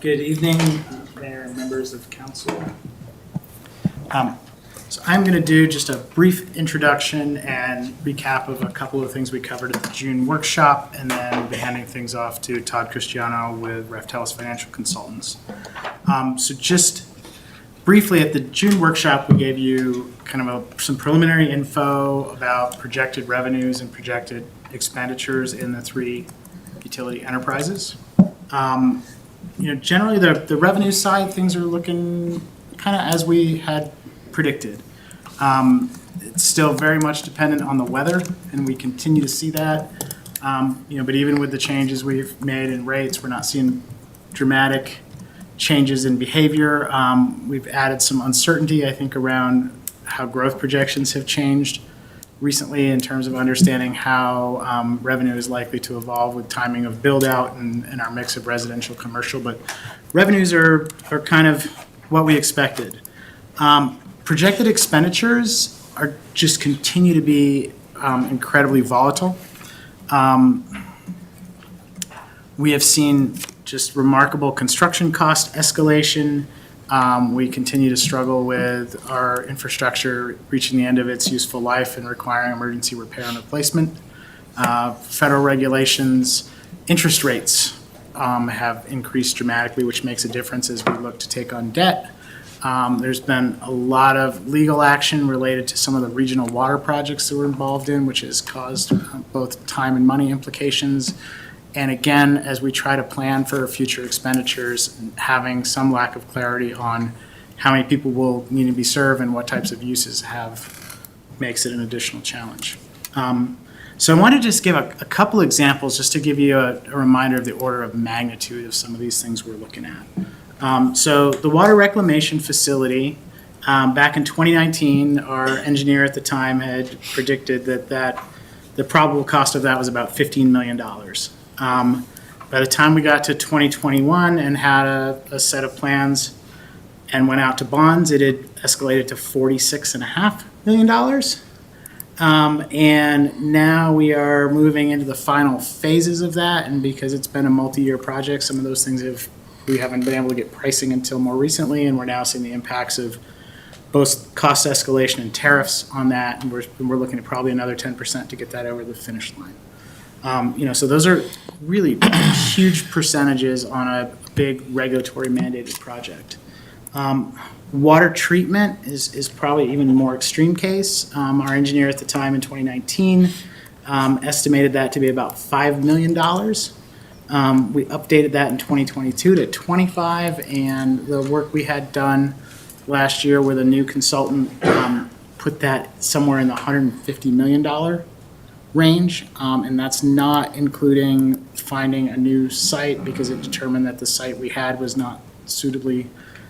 Good evening, Mayor and members of council. So I'm going to do just a brief introduction and recap of a couple of things we covered at the June workshop, and then we'll be handing things off to Todd Cristiano with Raftellus Financial Consultants. So just briefly, at the June workshop, we gave you kind of some preliminary info about projected revenues and projected expenditures in the three utility enterprises. Generally, the revenue side, things are looking kind of as we had predicted. It's still very much dependent on the weather, and we continue to see that. But even with the changes we've made in rates, we're not seeing dramatic changes in behavior. We've added some uncertainty, I think, around how growth projections have changed recently in terms of understanding how revenue is likely to evolve with timing of build out and our mix of residential commercial, but revenues are kind of what we expected. Projected expenditures are just continue to be incredibly volatile. We have seen just remarkable construction cost escalation. We continue to struggle with our infrastructure reaching the end of its useful life and requiring emergency repair and replacement. Federal regulations, interest rates have increased dramatically, which makes a difference as we look to take on debt. There's been a lot of legal action related to some of the regional water projects that we're involved in, which has caused both time and money implications. And again, as we try to plan for future expenditures, having some lack of clarity on how many people will need to be served and what types of uses makes it an additional challenge. So I want to just give a couple examples just to give you a reminder of the order of magnitude of some of these things we're looking at. So the water reclamation facility, back in 2019, our engineer at the time had predicted that the probable cost of that was about $15 million. By the time we got to 2021 and had a set of plans and went out to bonds, it had escalated to $46.5 million. And now we are moving into the final phases of that, and because it's been a multi-year project, some of those things we haven't been able to get pricing until more recently, and we're now seeing the impacts of both cost escalation and tariffs on that, and we're looking at probably another 10% to get that over the finish line. So those are really huge percentages on a big regulatory mandated project. Water treatment is probably even a more extreme case. Our engineer at the time in 2019 estimated that to be about $5 million. We updated that in 2022 to 25, and the work we had done last year with a new consultant put that somewhere in the $150 million range, and that's not including finding a new site because it determined that the site we had was not suitably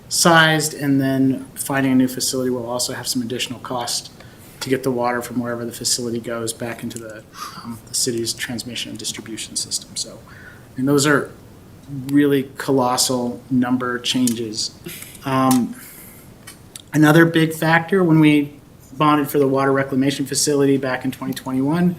sized, and then finding a new facility will also have some additional cost to get the water from wherever the facility goes back into the city's transmission and distribution system. So, and those are really colossal number changes. Another big factor when we bonded for the water reclamation facility back in 2021,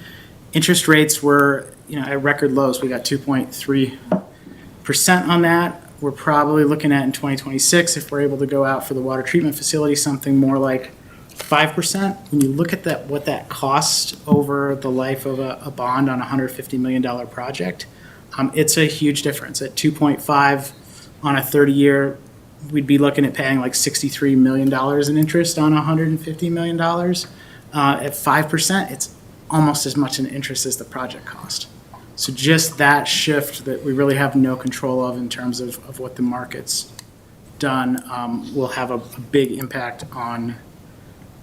interest rates were at record lows. We got 2.3% on that. We're probably looking at in 2026, if we're able to go out for the water treatment facility, something more like 5%. When you look at that, what that costs over the life of a bond on a $150 million project, it's a huge difference. At 2.5 on a 30-year, we'd be looking at paying like $63 million in interest on $150 million. At 5%, it's almost as much in interest as the project cost. So just that shift that we really have no control of in terms of what the market's done will have a big impact on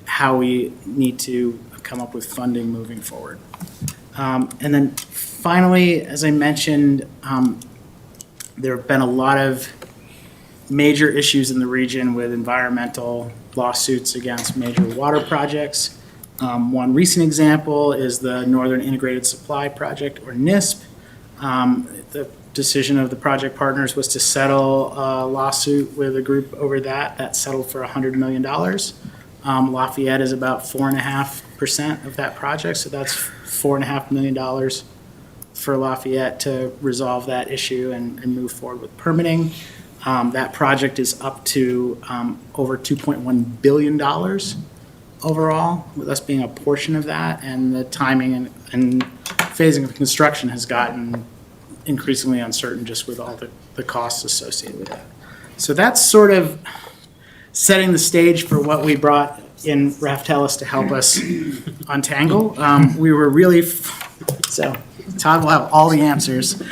how we need to come up with funding moving forward. And then finally, as I mentioned, there have been a lot of major issues in the region with environmental lawsuits against major water projects. One recent example is the Northern Integrated Supply Project, or NISP. The decision of the project partners was to settle a lawsuit with a group over that. That settled for $100 million. Lafayette is about 4.5% of that project, so that's $4.5 million for Lafayette to resolve that issue and move forward with permitting. That project is up to over $2.1 billion overall, with us being a portion of that, and the timing and phasing of construction has gotten increasingly uncertain just with all the costs associated with that. So that's sort of setting the stage for what we brought in Raftellus to help us untangle. We were really, so Todd will have all the answers.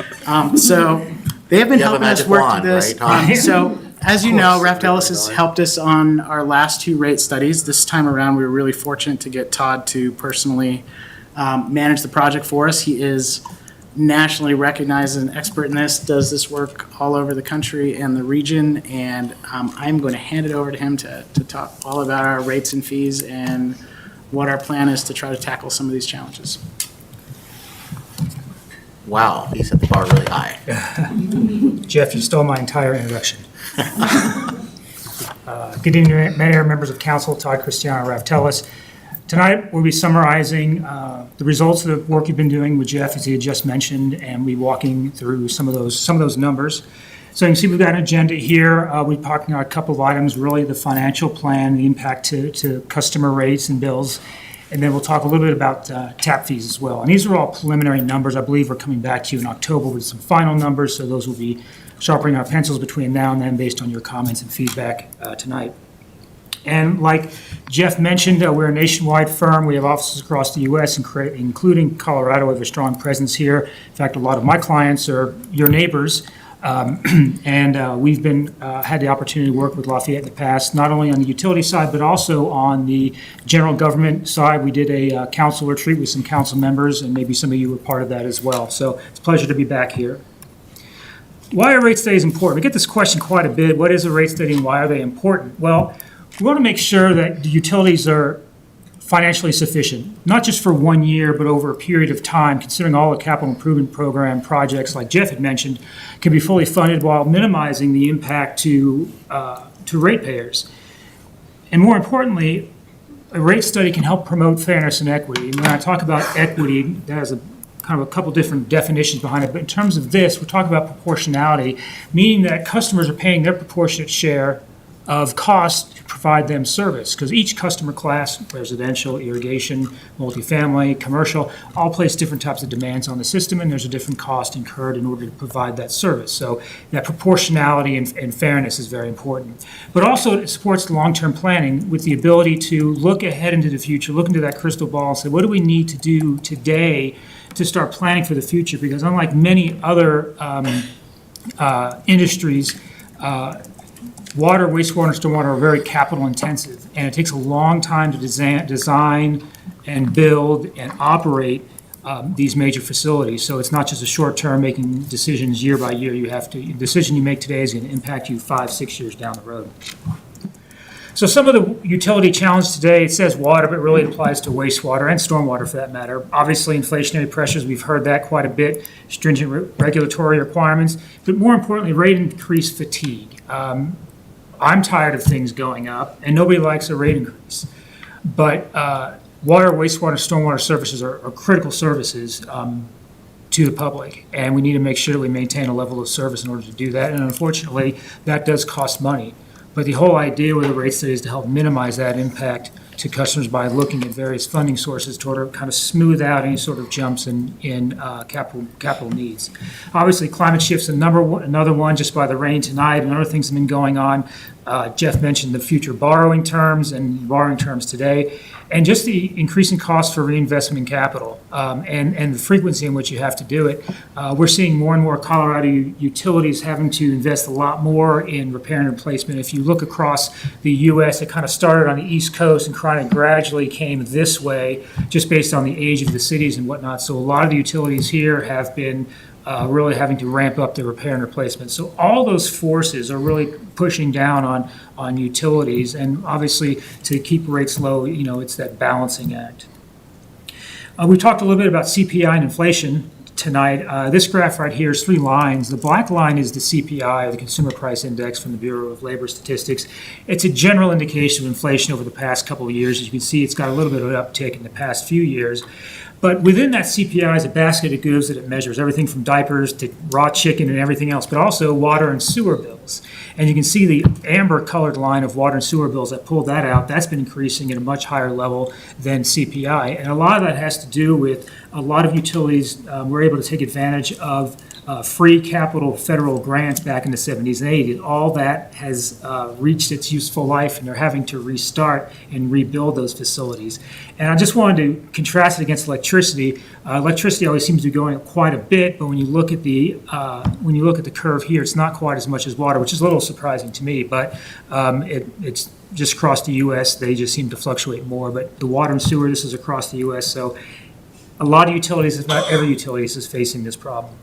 So they have been You have a helping us magic work wand, through this. right, Todd? So as you know, Raftellus has helped us on our last two rate studies. This time around, we were really fortunate to get Todd to personally manage the project for us. He is nationally recognized as an expert in this, does this work all over the country and the region, and I'm going to hand it over to him to talk all about our rates and fees and what our plan is to try to tackle some of these challenges. Wow, he set the bar really high. Jeff, you stole my entire introduction. Good evening, Mayor, members of council, Todd Cristiano, Raftellus. Tonight, we'll be summarizing the results of the work you've been doing with Jeff, as he had just mentioned, and we'll be walking through some of those numbers. So you can see we've got an agenda here. We're talking about a couple of items, really the financial plan, the impact to customer rates and bills, and then we'll talk a little bit about tap fees as well. And these are all preliminary numbers. I believe we're coming back to you in October with some final numbers, so those will be sharpening our pencils between now and then based on your comments and feedback tonight. And like Jeff mentioned, we're a nationwide firm. We have offices across the U.S., including Colorado. We have a strong presence here. In fact, a lot of my clients are your neighbors. And we've had the opportunity to work with Lafayette in the past, not only on the utility side, but also on the general government side. We did a council retreat with some council members, and maybe some of you were part of that as well. So it's a pleasure to be back here. Why are rate studies important? We get this question quite a bit. What is a rate study and why are they important? Well, we want to make sure that the utilities are financially sufficient, not just for 1 year, but over a period of time, considering all the capital improvement program projects, like Jeff had mentioned, can be fully funded while minimizing the impact to ratepayers. And more importantly, a rate study can help promote fairness and equity. And when I talk about equity, that has a kind of a couple different definitions behind it. But in terms of this, we're talking about proportionality, meaning that customers are paying their proportionate share of cost to provide them service, because each customer class, residential, irrigation, multifamily, commercial, all place different types of demands on the system, and there's a different cost incurred in order to provide that service. So that proportionality and fairness is very important. But also it supports long-term planning with the ability to look ahead into the future, look into that crystal ball and say, what do we need to do today to start planning for the future? Because unlike many other industries, water, wastewater, and stormwater are very capital intensive, and it takes a long time to design and build and operate these major facilities. So it's not just a short term making decisions year by year. The decision you make today is going to impact you 5-6 years down the road. So some of the utility challenges today, it says water, but really it applies to wastewater and stormwater for that matter. Obviously, inflationary pressures, we've heard that quite a bit, stringent regulatory requirements, but more importantly, rate increase fatigue. I'm tired of things going up, and nobody likes a rate increase. But water, wastewater, stormwater services are critical services to the public, and we need to make sure that we maintain a level of service in order to do that. And unfortunately, that does cost money. But the whole idea with the rate study is to help minimize that impact to customers by looking at various funding sources to order kind of smooth out any sort of jumps in capital needs. Obviously, climate shift's another one, just by the rain tonight and other things have been going on. Jeff mentioned the future borrowing terms and borrowing terms today, and just the increasing cost for reinvestment in capital and the frequency in which you have to do it. We're seeing more and more Colorado utilities having to invest a lot more in repair and replacement. If you look across the U.S., it kind of started on the East Coast and kind of gradually came this way just based on the age of the cities and whatnot. So a lot of the utilities here have been really having to ramp up their repair and replacement. So all those forces are really pushing down on utilities, and obviously to keep rates low, it's that balancing act. We talked a little bit about CPI and inflation tonight. This graph right here is 3 lines. The black line is the CPI, or the Consumer Price Index from the Bureau of Labor Statistics. It's a general indication of inflation over the past couple of years. As you can see, it's got a little bit of an uptick in the past few years. But within that CPI is a basket of goods that it measures, everything from diapers to raw chicken and everything else, but also water and sewer bills. And you can see the amber colored line of water and sewer bills. I pulled that out. That's been increasing at a much higher level than CPI. And a lot of that has to do with a lot of utilities were able to take advantage of free capital federal grants back in the 70s and 80s. All that has reached its useful life, and they're having to restart and rebuild those facilities. And I just wanted to contrast it against electricity. Electricity always seems to be going up quite a bit, but when you look at the curve here, it's not quite as much as water, which is a little surprising to me. But it's just across the U.S. They just seem to fluctuate more. But the water and sewer, this is across the U.S. So a lot of utilities, if not every utility, is facing this problem.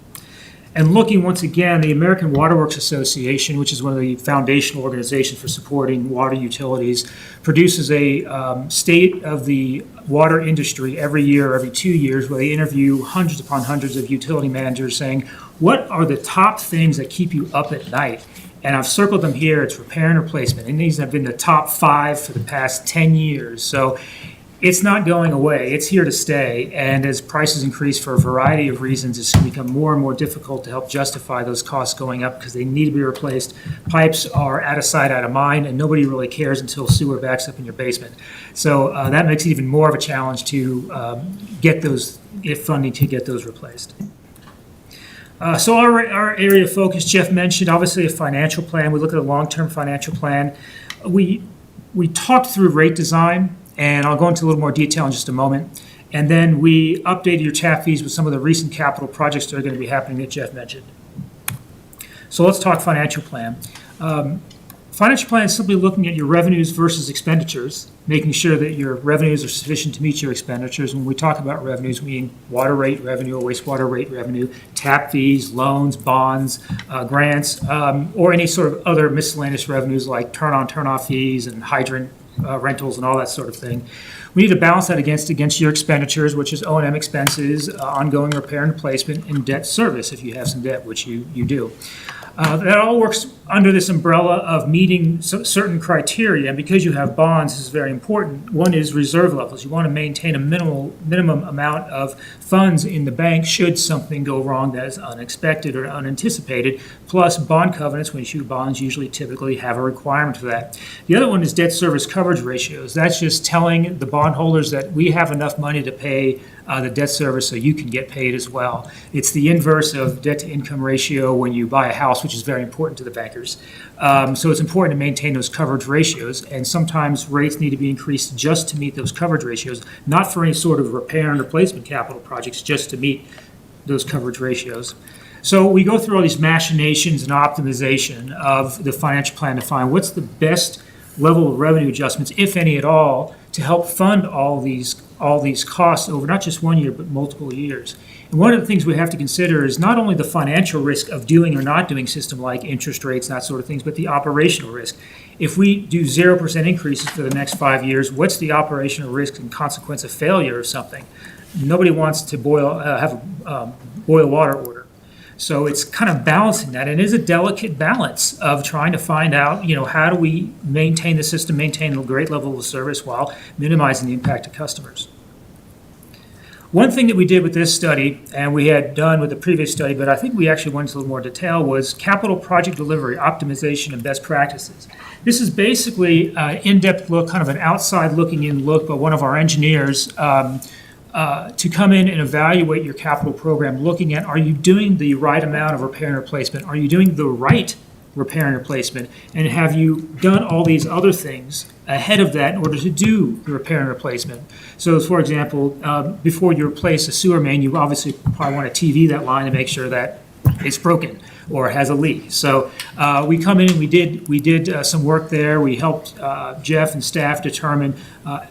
And looking once again, the American Water Works Association, which is one of the foundational organizations for supporting water utilities, produces a state of the water industry every year, every 2 years, where they interview hundreds upon hundreds of utility managers saying, what are the top things that keep you up at night? And I've circled them here. It's repair and replacement. And these have been the top 5 for the past 10 years. So it's not going away. It's here to stay. And as prices increase for a variety of reasons, it's going to become more and more difficult to help justify those costs going up because they need to be replaced. Pipes are out of sight, out of mind, and nobody really cares until sewer backs up in your basement. So that makes it even more of a challenge to get funding to get those replaced. So our area of focus, Jeff mentioned, obviously a financial plan. We look at a long-term financial plan. We talked through rate design, and I'll go into a little more detail in just a moment. And then we updated your tap fees with some of the recent capital projects that are going to be happening that Jeff mentioned. So let's talk financial plan. Financial plan is simply looking at your revenues versus expenditures, making sure that your revenues are sufficient to meet your expenditures. When we talk about revenues, we mean water rate revenue or wastewater rate revenue, tap fees, loans, bonds, grants, or any sort of other miscellaneous revenues like turn-on, turn-off fees and hydrant rentals and all that sort of thing. We need to balance that against your expenditures, which is O&M expenses, ongoing repair and replacement, and debt service if you have some debt, which you do. That all works under this umbrella of meeting certain criteria, and because you have bonds, this is very important. One is reserve levels. You want to maintain a minimum amount of funds in the bank should something go wrong that is unexpected or unanticipated, plus bond covenants. When you issue bonds, usually typically have a requirement for that. The other one is debt service coverage ratios. That's just telling the bondholders that we have enough money to pay the debt service so you can get paid as well. It's the inverse of debt to income ratio when you buy a house, which is very important to the bankers. So it's important to maintain those coverage ratios, and sometimes rates need to be increased just to meet those coverage ratios, not for any sort of repair and replacement capital projects, just to meet those coverage ratios. So we go through all these machinations and optimization of the financial plan to find what's the best level of revenue adjustments, if any at all, to help fund all these costs over not just 1 year, but multiple years. And one of the things we have to consider is not only the financial risk of doing or not doing system like interest rates and that sort of things, but the operational risk. If we do 0% increases for the next 5 years, what's the operational risk and consequence of failure of something? Nobody wants to boil water order. So it's kind of balancing that, and it is a delicate balance of trying to find out, how do we maintain the system, maintain a great level of service while minimizing the impact to customers. One thing that we did with this study, and we had done with the previous study, but I think we actually went into a little more detail, was capital project delivery, optimization, and best practices. This is basically an in-depth look, kind of an outside looking in look by one of our engineers to come in and evaluate your capital program, looking at, are you doing the right amount of repair and replacement? Are you doing the right repair and replacement? And have you done all these other things ahead of that in order to do the repair and replacement? So, for example, before you replace a sewer main, you obviously probably want to TV that line to make sure that it's broken or has a leak. So we come in and we did some work there. We helped Jeff and staff determine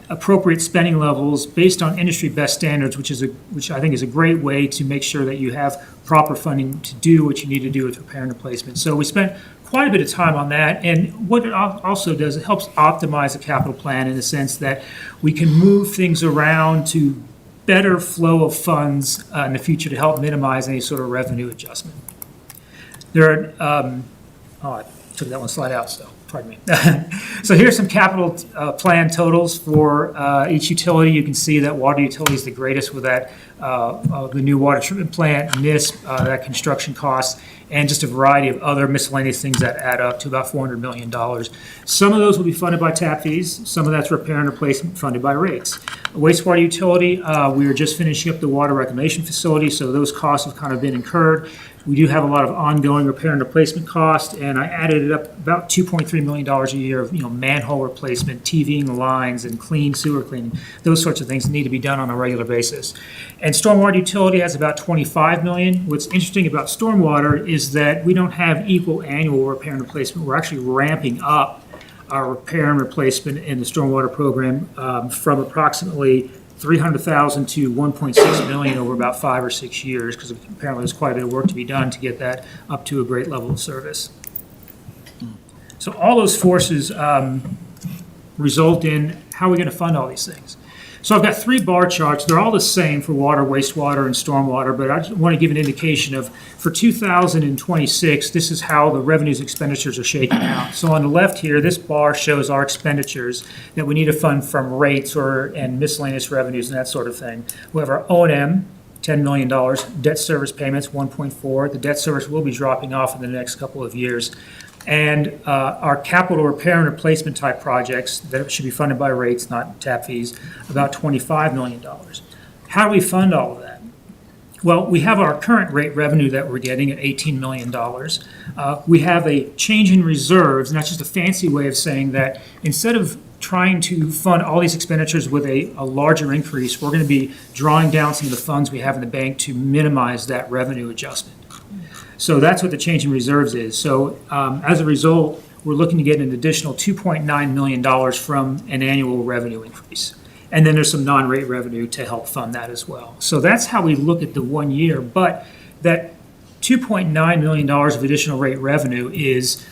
appropriate spending levels based on industry best standards, which I think is a great way to make sure that you have proper funding to do what you need to do with repair and replacement. So we spent quite a bit of time on that, and what it also does, it helps optimize the capital plan in the sense that we can move things around to better flow of funds in the future to help minimize any sort of revenue adjustment. There are, I took that one slide out, so pardon me. So here's some capital plan totals for each utility. You can see that water utility is the greatest with that, the new water treatment plant, NISP, that construction cost, and just a variety of other miscellaneous things that add up to about $400 million. Some of those will be funded by tap fees. Some of that's repair and replacement funded by rates. Wastewater utility, we are just finishing up the water reclamation facility, so those costs have kind of been incurred. We do have a lot of ongoing repair and replacement costs, and I added it up about $2.3 million a year of manhole replacement, TVing the lines, and clean sewer cleaning. Those sorts of things need to be done on a regular basis. And stormwater utility has about $25 million. What's interesting about stormwater is that we don't have equal annual repair and replacement. We're actually ramping up our repair and replacement in the stormwater program from approximately $300,000 to $1.6 million over about 5 or 6 years, because apparently there's quite a bit of work to be done to get that up to a great level of service. So all those forces result in how are we going to fund all these things. So I've got 3 bar charts. They're all the same for water, wastewater, and stormwater, but I just want to give an indication of, for 2026, this is how the revenues expenditures are shaking out. So on the left here, this bar shows our expenditures that we need to fund from rates and miscellaneous revenues and that sort of thing. We have our O&M, $10 million, debt service payments, 1.4. The debt service will be dropping off in the next couple of years. And our capital repair and replacement type projects that should be funded by rates, not tap fees, about $25 million. How do we fund all of that? Well, we have our current rate revenue that we're getting at $18 million. We have a change in reserves, and that's just a fancy way of saying that instead of trying to fund all these expenditures with a larger increase, we're going to be drawing down some of the funds we have in the bank to minimize that revenue adjustment. So that's what the change in reserves is. So as a result, we're looking to get an additional $2.9 million from an annual revenue increase. And then there's some non-rate revenue to help fund that as well. So that's how we look at the 1 year. But that $2.9 million of additional rate revenue is,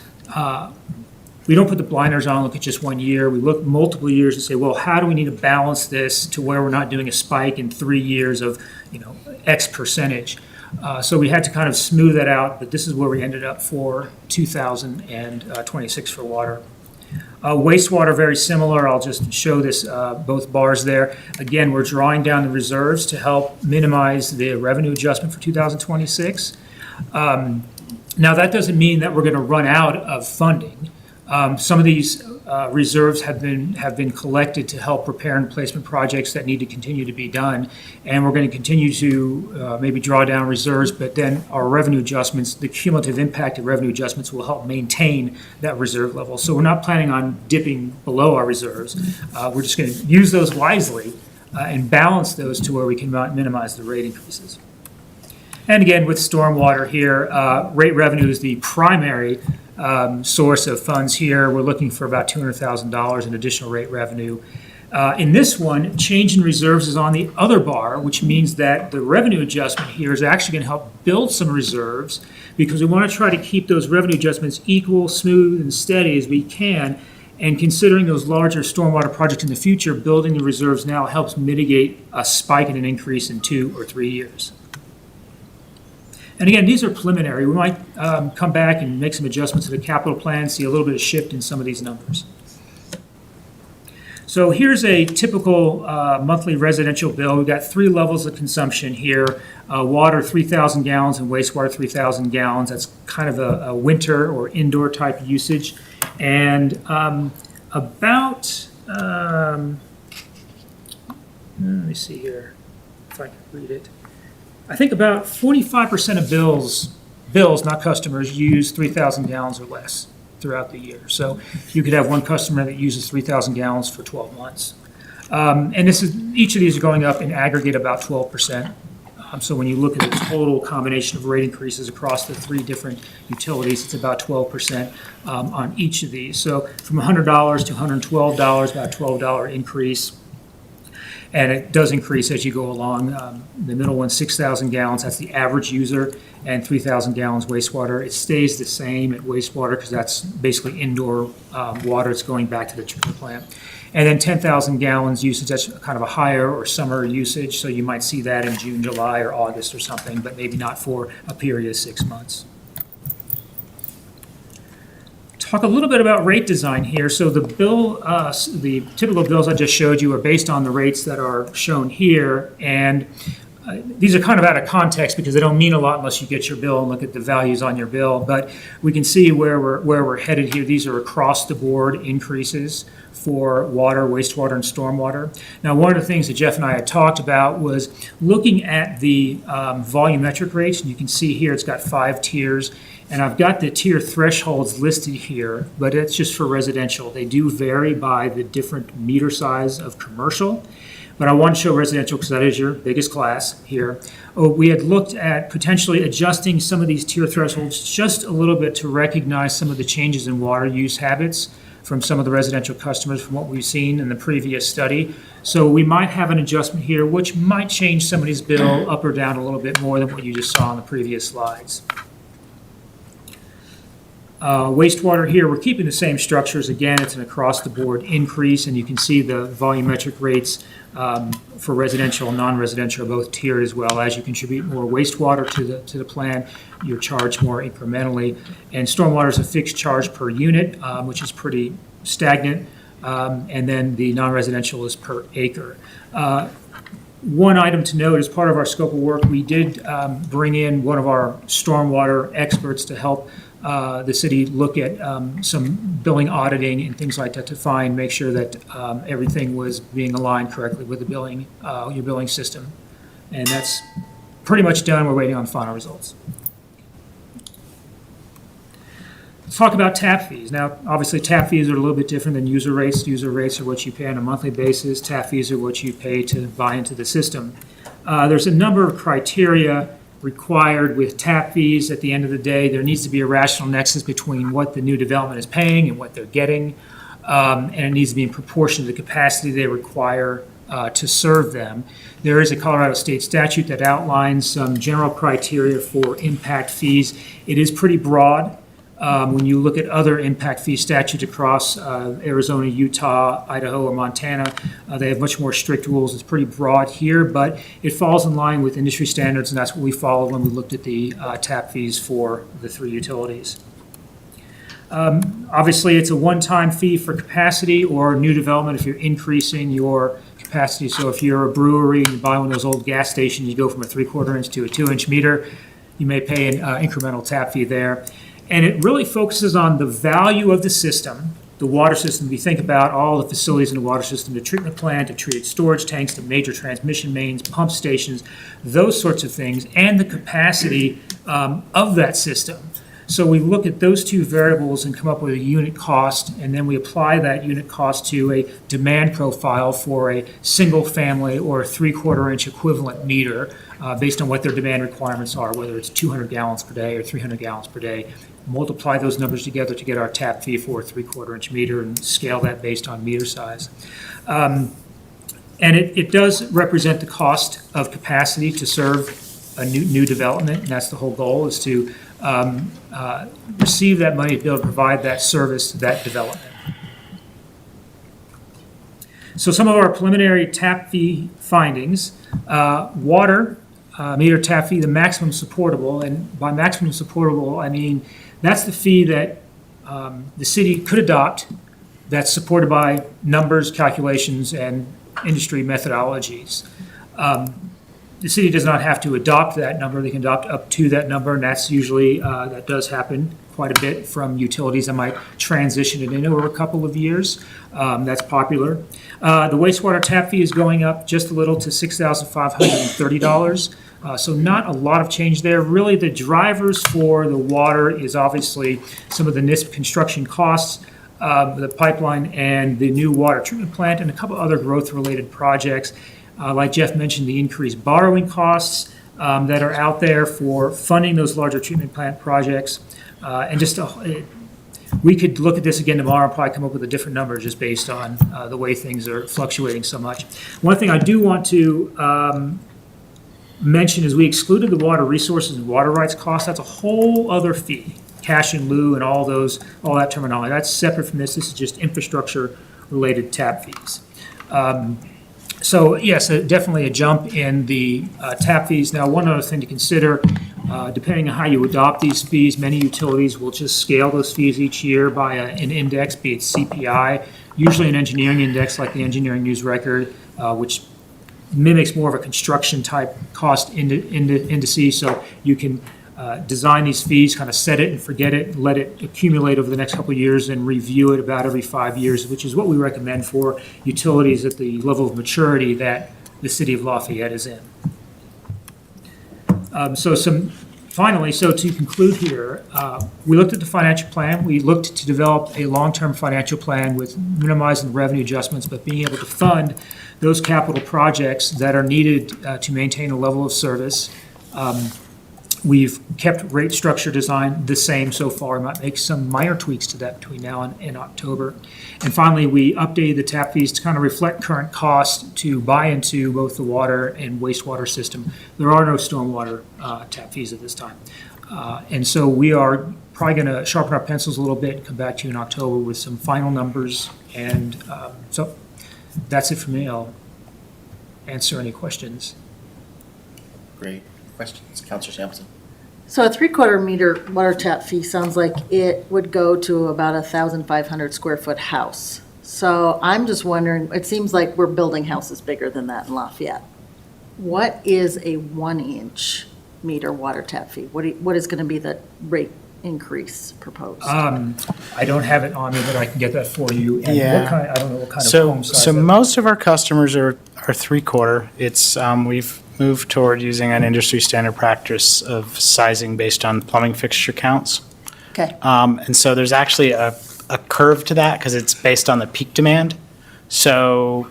we don't put the blinders on and look at just 1 year. We look multiple years and say, well, how do we need to balance this to where we're not doing a spike in 3 years of X percentage? So we had to kind of smooth that out, but this is where we ended up for 2026 for water. Wastewater, very similar. I'll just show this, both bars there. Again, we're drawing down the reserves to help minimize the revenue adjustment for 2026. Now, that doesn't mean that we're going to run out of funding. Some of these reserves have been collected to help repair and replacement projects that need to continue to be done. And we're going to continue to maybe draw down reserves, but then our revenue adjustments, the cumulative impact of revenue adjustments will help maintain that reserve level. So we're not planning on dipping below our reserves. We're just going to use those wisely and balance those to where we can minimize the rate increases. And again, with stormwater here, rate revenue is the primary source of funds here. We're looking for about $200,000 in additional rate revenue. In this one, change in reserves is on the other bar, which means that the revenue adjustment here is actually going to help build some reserves because we want to try to keep those revenue adjustments equal, smooth, and steady as we can. And considering those larger stormwater projects in the future, building the reserves now helps mitigate a spike in an increase in 2 or 3 years. And again, these are preliminary. We might come back and make some adjustments to the capital plan, see a little bit of shift in some of these numbers. So here's a typical monthly residential bill. We've got 3 levels of consumption here. Water, 3,000 gallons, and wastewater, 3,000 gallons. That's kind of a winter or indoor type usage. And about, let me see here, if I can read it. I think about 45% of bills, not customers, use 3,000 gallons or less throughout the year. So you could have one customer that uses 3,000 gallons for 12 months. And each of these are going up in aggregate about 12%. So when you look at the total combination of rate increases across the 3 different utilities, it's about 12% on each of these. So from $100 to $112, about $12 increase. And it does increase as you go along. The middle one, 6,000 gallons, that's the average user, and 3,000 gallons wastewater. It stays the same at wastewater because that's basically indoor water. It's going back to the treatment plant. And then 10,000 gallons usage, that's kind of a higher or summer usage. So you might see that in June, July, or August or something, but maybe not for a period of 6 months. Talk a little bit about rate design here. So the typical bills I just showed you are based on the rates that are shown here. And these are kind of out of context because they don't mean a lot unless you get your bill and look at the values on your bill. But we can see where we're headed here. These are across the board increases for water, wastewater, and stormwater. Now, one of the things that Jeff and I had talked about was looking at the volumetric rates. And you can see here it's got 5 tiers. And I've got the tier thresholds listed here, but it's just for residential. They do vary by the different meter size of commercial. But I want to show residential because that is your biggest class here. We had looked at potentially adjusting some of these tier thresholds just a little bit to recognize some of the changes in water use habits from some of the residential customers from what we've seen in the previous study. So we might have an adjustment here, which might change somebody's bill up or down a little bit more than what you just saw on the previous slides. Wastewater here, we're keeping the same structures. Again, it's an across-the-board increase, and you can see the volumetric rates for residential and non-residential are both tiered as well. As you contribute more wastewater to the plan, you're charged more incrementally. And stormwater is a fixed charge per unit, which is pretty stagnant, and then the non-residential is per acre. One item to note, as part of our scope of work, we did bring in one of our stormwater experts to help the city look at some billing auditing and things like that to make sure that everything was being aligned correctly with the your billing system. And that's pretty much done. We're waiting on final results. Let's talk about tap fees. Now, obviously, tap fees are a little bit different than user rates. User rates are what you pay on a monthly basis. Tap fees are what you pay to buy into the system. There's a number of criteria required with tap fees. At the end of the day, there needs to be a rational nexus between what the new development is paying and what they're getting, and it needs to be in proportion to the capacity they require to serve them. There is a Colorado state statute that outlines some general criteria for impact fees. It is pretty broad. When you look at other impact fee statutes across Arizona, Utah, Idaho, or Montana, they have much more strict rules. It's pretty broad here, but it falls in line with industry standards, and that's what we followed when we looked at the tap fees for the 3 utilities. Obviously, it's a one-time fee for capacity or new development if you're increasing your capacity. So if you're a brewery and you buy one of those old gas stations, you go from a 3/4 inch to a 2-inch meter, you may pay an incremental tap fee there. And it really focuses on the value of the system, the water system. If you think about all the facilities in the water system, the treatment plant, the treated storage tanks, the major transmission mains, pump stations, those sorts of things, and the capacity of that system. So we look at those two variables and come up with a unit cost, and then we apply that unit cost to a demand profile for a single family or a 3/4 inch equivalent meter based on what their demand requirements are, whether it's 200 gallons per day or 300 gallons per day. Multiply those numbers together to get our tap fee for a 3/4 inch meter and scale that based on meter size. And it does represent the cost of capacity to serve a new development, and that's the whole goal, is to receive that money to be able to provide that service to that development. So some of our preliminary tap fee findings, water meter tap fee, the maximum supportable, and by maximum supportable, I mean that's the fee that the city could adopt that's supported by numbers, calculations, and industry methodologies. The city does not have to adopt that number. They can adopt up to that number, and that's usually, that does happen quite a bit from utilities that might transition it in over a couple of years. That's popular. The wastewater tap fee is going up just a little to $6,530. So not a lot of change there. Really, the drivers for the water is obviously some of the NISP construction costs, the pipeline and the new water treatment plant, and a couple other growth-related projects. Like Jeff mentioned, the increased borrowing costs that are out there for funding those larger treatment plant projects. And just we could look at this again tomorrow and probably come up with a different number just based on the way things are fluctuating so much. One thing I do want to mention is we excluded the water resources and water rights costs. That's a whole other fee, cash in lieu and all that terminology. That's separate from this. This is just infrastructure-related tap fees. So yes, definitely a jump in the tap fees. Now, one other thing to consider, depending on how you adopt these fees, many utilities will just scale those fees each year by an index, be it CPI, usually an engineering index like the Engineering News Record, which mimics more of a construction type cost indices. So you can design these fees, kind of set it and forget it, let it accumulate over the next couple of years and review it about every 5 years, which is what we recommend for utilities at the level of maturity that the city of Lafayette is in. Finally, to conclude here, we looked at the financial plan. We looked to develop a long-term financial plan with minimizing revenue adjustments, but being able to fund those capital projects that are needed to maintain a level of service. We've kept rate structure design the same so far. Might make some minor tweaks to that between now and October. And finally, we updated the tap fees to kind of reflect current costs to buy into both the water and wastewater system. There are no stormwater tap fees at this time. And so we are probably going to sharpen our pencils a little bit and come back to you in October with some final numbers. And so that's it for me. I'll answer any questions. Great. Questions? Counselor Sampson? So a 3/4 meter water tap fee sounds like it would go to about 1,500 square foot house. So I'm just wondering, it seems like we're building houses bigger than that in Lafayette. What is a 1-inch meter water tap fee? What is going to be the rate increase proposed? I don't have it on me, but I can get that for you. And Yeah. I don't know what kind of So, home size. so that- most of our customers are 3/4. It's, we've moved toward using an industry standard practice of sizing based on plumbing fixture counts. Okay, And so there's actually a curve to that because it's based on the peak demand. So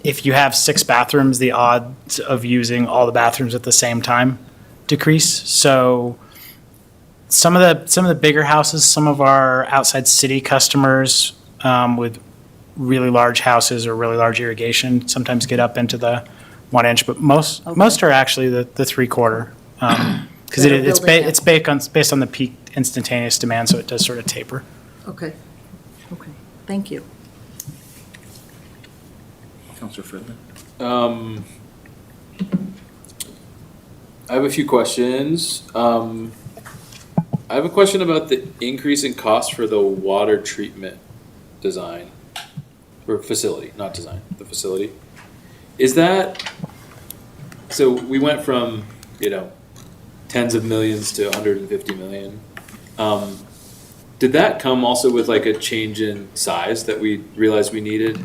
if you have 6 bathrooms, the odds of using all the bathrooms at the same time decrease. So some of the bigger houses, some of our outside city customers with really large houses or really large irrigation sometimes get up into the 1-inch, but most are actually the 3/4 because That are building it. it's based on the peak instantaneous demand, so it does sort of taper. Okay, okay, thank you. Counselor Fridley? I have a few questions. I have a question about the increase in cost for the water treatment design, or facility, not design, the facility. Is that, so we went from, tens of millions to 150 million. Did that come also with like a change in size that we realized we needed?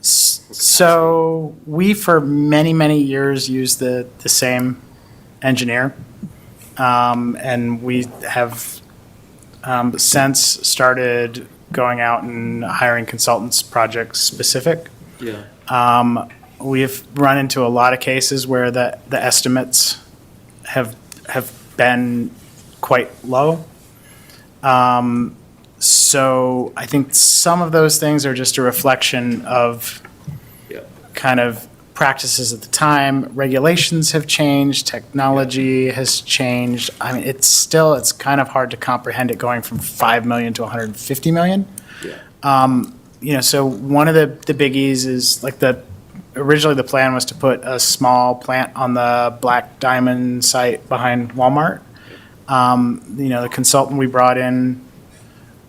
So we, for many, many years, used the same engineer. And we have since started going out and hiring consultants, project specific. Yeah. We've run into a lot of cases where the estimates have been quite low. So I think some of those things are just a reflection of kind of practices at the time. Regulations have changed, technology has changed. I mean, it's kind of hard to comprehend it going from 5 million to 150 million. Yeah. So one of the biggies is like originally the plan was to put a small plant on the Black Diamond site behind Walmart. The consultant we brought in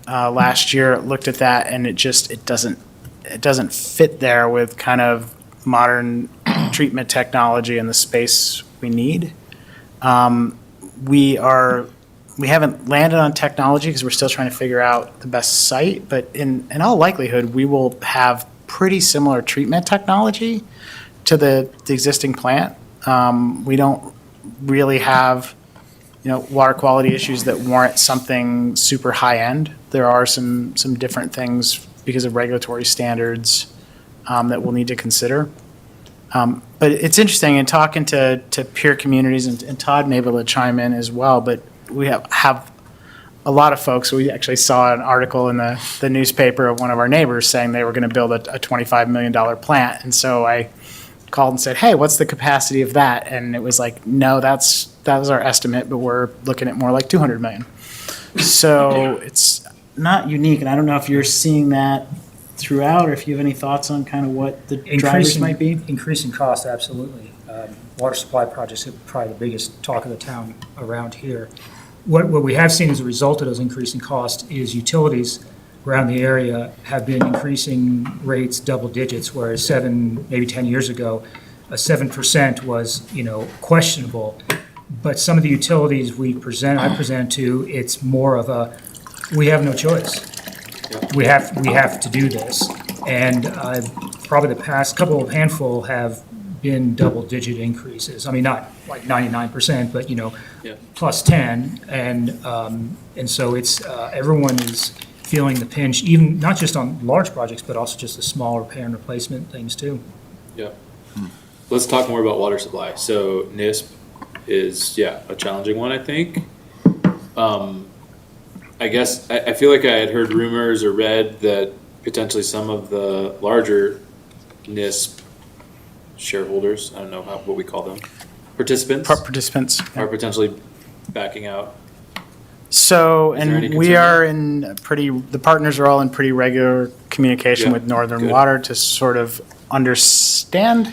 last year looked at that, and it doesn't fit there with kind of modern treatment technology and the space we need. We haven't landed on technology because we're still trying to figure out the best site, but in all likelihood, we will have pretty similar treatment technology to the existing plant. We don't really have water quality issues that warrant something super high end. There are some different things because of regulatory standards that we'll need to consider. But it's interesting in talking to peer communities, and Todd may be able to chime in as well, but we have a lot of folks. We actually saw an article in the newspaper of one of our neighbors saying they were going to build a $25 million plant. And so I called and said, hey, what's the capacity of that? And it was like, no, that was our estimate, but we're looking at more like 200 million. So it's not unique. And I don't know if you're seeing that throughout, or if you have any thoughts on kind of what the drivers might be? Increasing cost, absolutely. Water supply projects are probably the biggest talk of the town around here. What we have seen as a result of those increasing costs is utilities around the area have been increasing rates double digits, whereas maybe 10 years ago, a 7% was, questionable. But some of the utilities I present to, it's more of we have no choice. We have to do this. And probably the past handful have been double-digit increases. I mean, not like 99%, but, plus 10. And so it's, everyone is feeling the pinch, even not just on large projects, but also just the small repair and replacement things too. Yeah. Let's talk more about water supply. So NISP is, a challenging one, I think. I guess, I feel like I had heard rumors or read that potentially some of the larger NISP shareholders, I don't know what we call them, participants are potentially backing out. So, Is there any and we concern are the partners are all in pretty regular communication Yeah, with Northern good. Water to sort of understand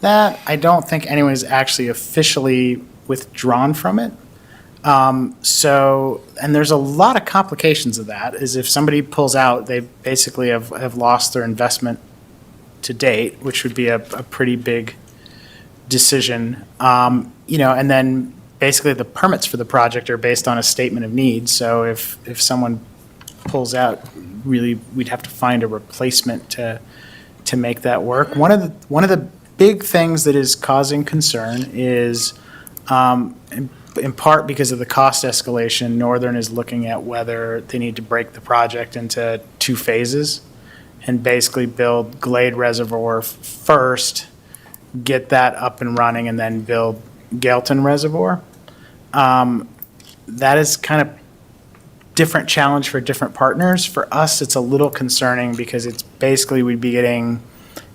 that. I don't think anyone's actually officially withdrawn from it. And there's a lot of complications of that, is if somebody pulls out, they basically have lost their investment to date, which would be a pretty big decision. And then basically the permits for the project are based on a statement of need. So if someone pulls out, really, we'd have to find a replacement to make that work. One of the big things that is causing concern is, in part because of the cost escalation, Northern is looking at whether they need to break the project into 2 phases and basically build Glade Reservoir first, get that up and running, and then build Galton Reservoir. That is kind of different challenge for different partners. For us, it's a little concerning because it's basically we'd be getting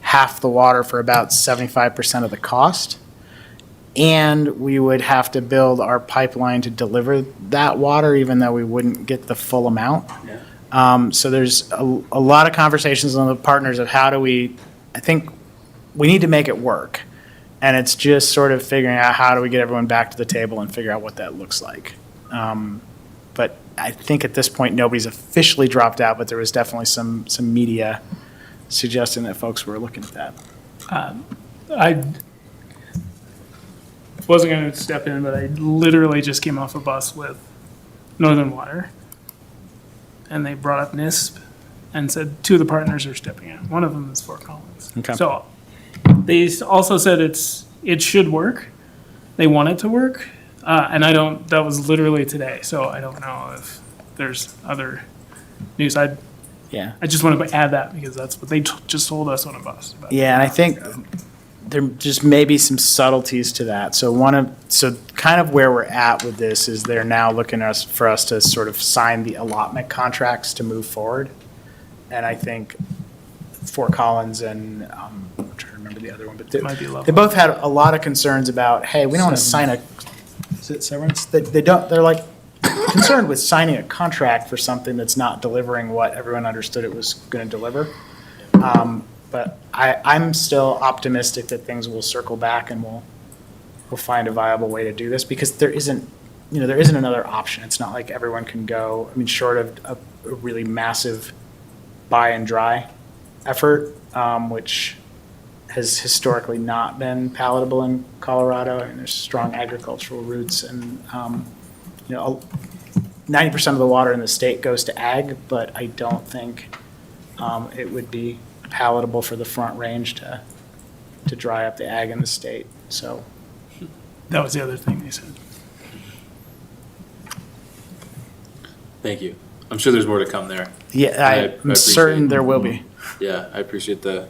half the water for about 75% of the cost. and we would have to build our pipeline to deliver that water, even though we wouldn't get the full amount. So there's a lot of conversations on the partners of how do we, I think we need to make it work. And it's just sort of figuring out how do we get everyone back to the table and figure out what that looks like. But I think at this point, nobody's officially dropped out, but there was definitely some media suggesting that folks were looking at that. I wasn't going to step in, but I literally just came off a bus with Northern Water, and they brought up NISP and said two of the partners are stepping in. One of them is Fort Collins. Okay. So they also said it should work. They want it to work, and that was literally today, so I don't know if there's other news. Yeah. I just wanted to add that because that's what they just told us on a bus. about. Yeah, and I think there just may be some subtleties to that. So kind of where we're at with this is they're now looking for us to sort of sign the allotment contracts to move forward. And I think Fort Collins and, I'm trying to remember the other one, but Might be they Loveland. both had a lot of concerns about, hey, we don't want to sign is it Severance? They're like concerned with signing a contract for something that's not delivering what everyone understood it was going to deliver. But I'm still optimistic that things will circle back and we'll find a viable way to do this because there isn't another option. It's not like everyone can go, I mean, short of a really massive buy and dry effort, which has historically not been palatable in Colorado. I mean, there's strong agricultural roots and, 90% of the water in the state goes to ag, but I don't think it would be palatable for the Front Range to dry up the ag in the state. So That was the other thing they said. Thank you. I'm sure there's more to come there. yeah, I I'm appreciate certain it. there will be. Yeah, I appreciate the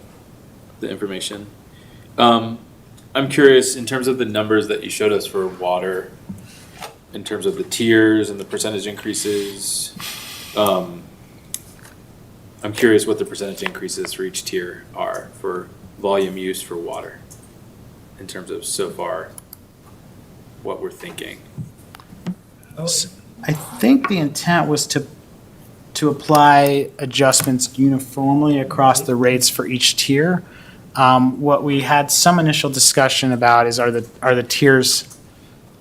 information. I'm curious, in terms of the numbers that you showed us for water, in terms of the tiers and the percentage increases, I'm curious what the percentage increases for each tier are for volume use for water, in terms of so far what we're thinking. I think the intent was to apply adjustments uniformly across the rates for each tier. What we had some initial discussion about is are the tiers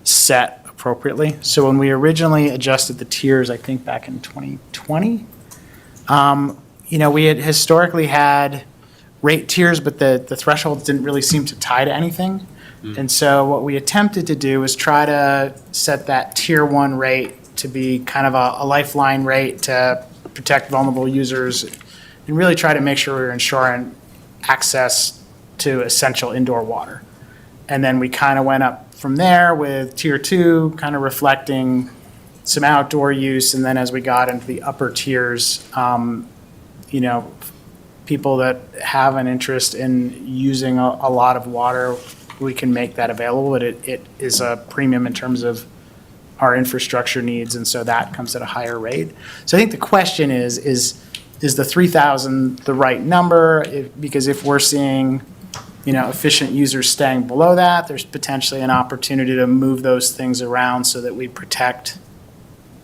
set appropriately? So when we originally adjusted the tiers, I think back in 2020, we had historically had rate tiers, but the thresholds didn't really seem to tie to anything. And so what we attempted to do was try to set that tier 1 rate to be kind of a lifeline rate to protect vulnerable users and really try to make sure we're ensuring access to essential indoor water. And then we kind of went up from there with tier 2, kind of reflecting some outdoor use. And then as we got into the upper tiers, people that have an interest in using a lot of water, we can make that available, but it is a premium in terms of our infrastructure needs, and so that comes at a higher rate. So I think the question is the 3,000 the right number? Because if we're seeing, efficient users staying below that, there's potentially an opportunity to move those things around so that we protect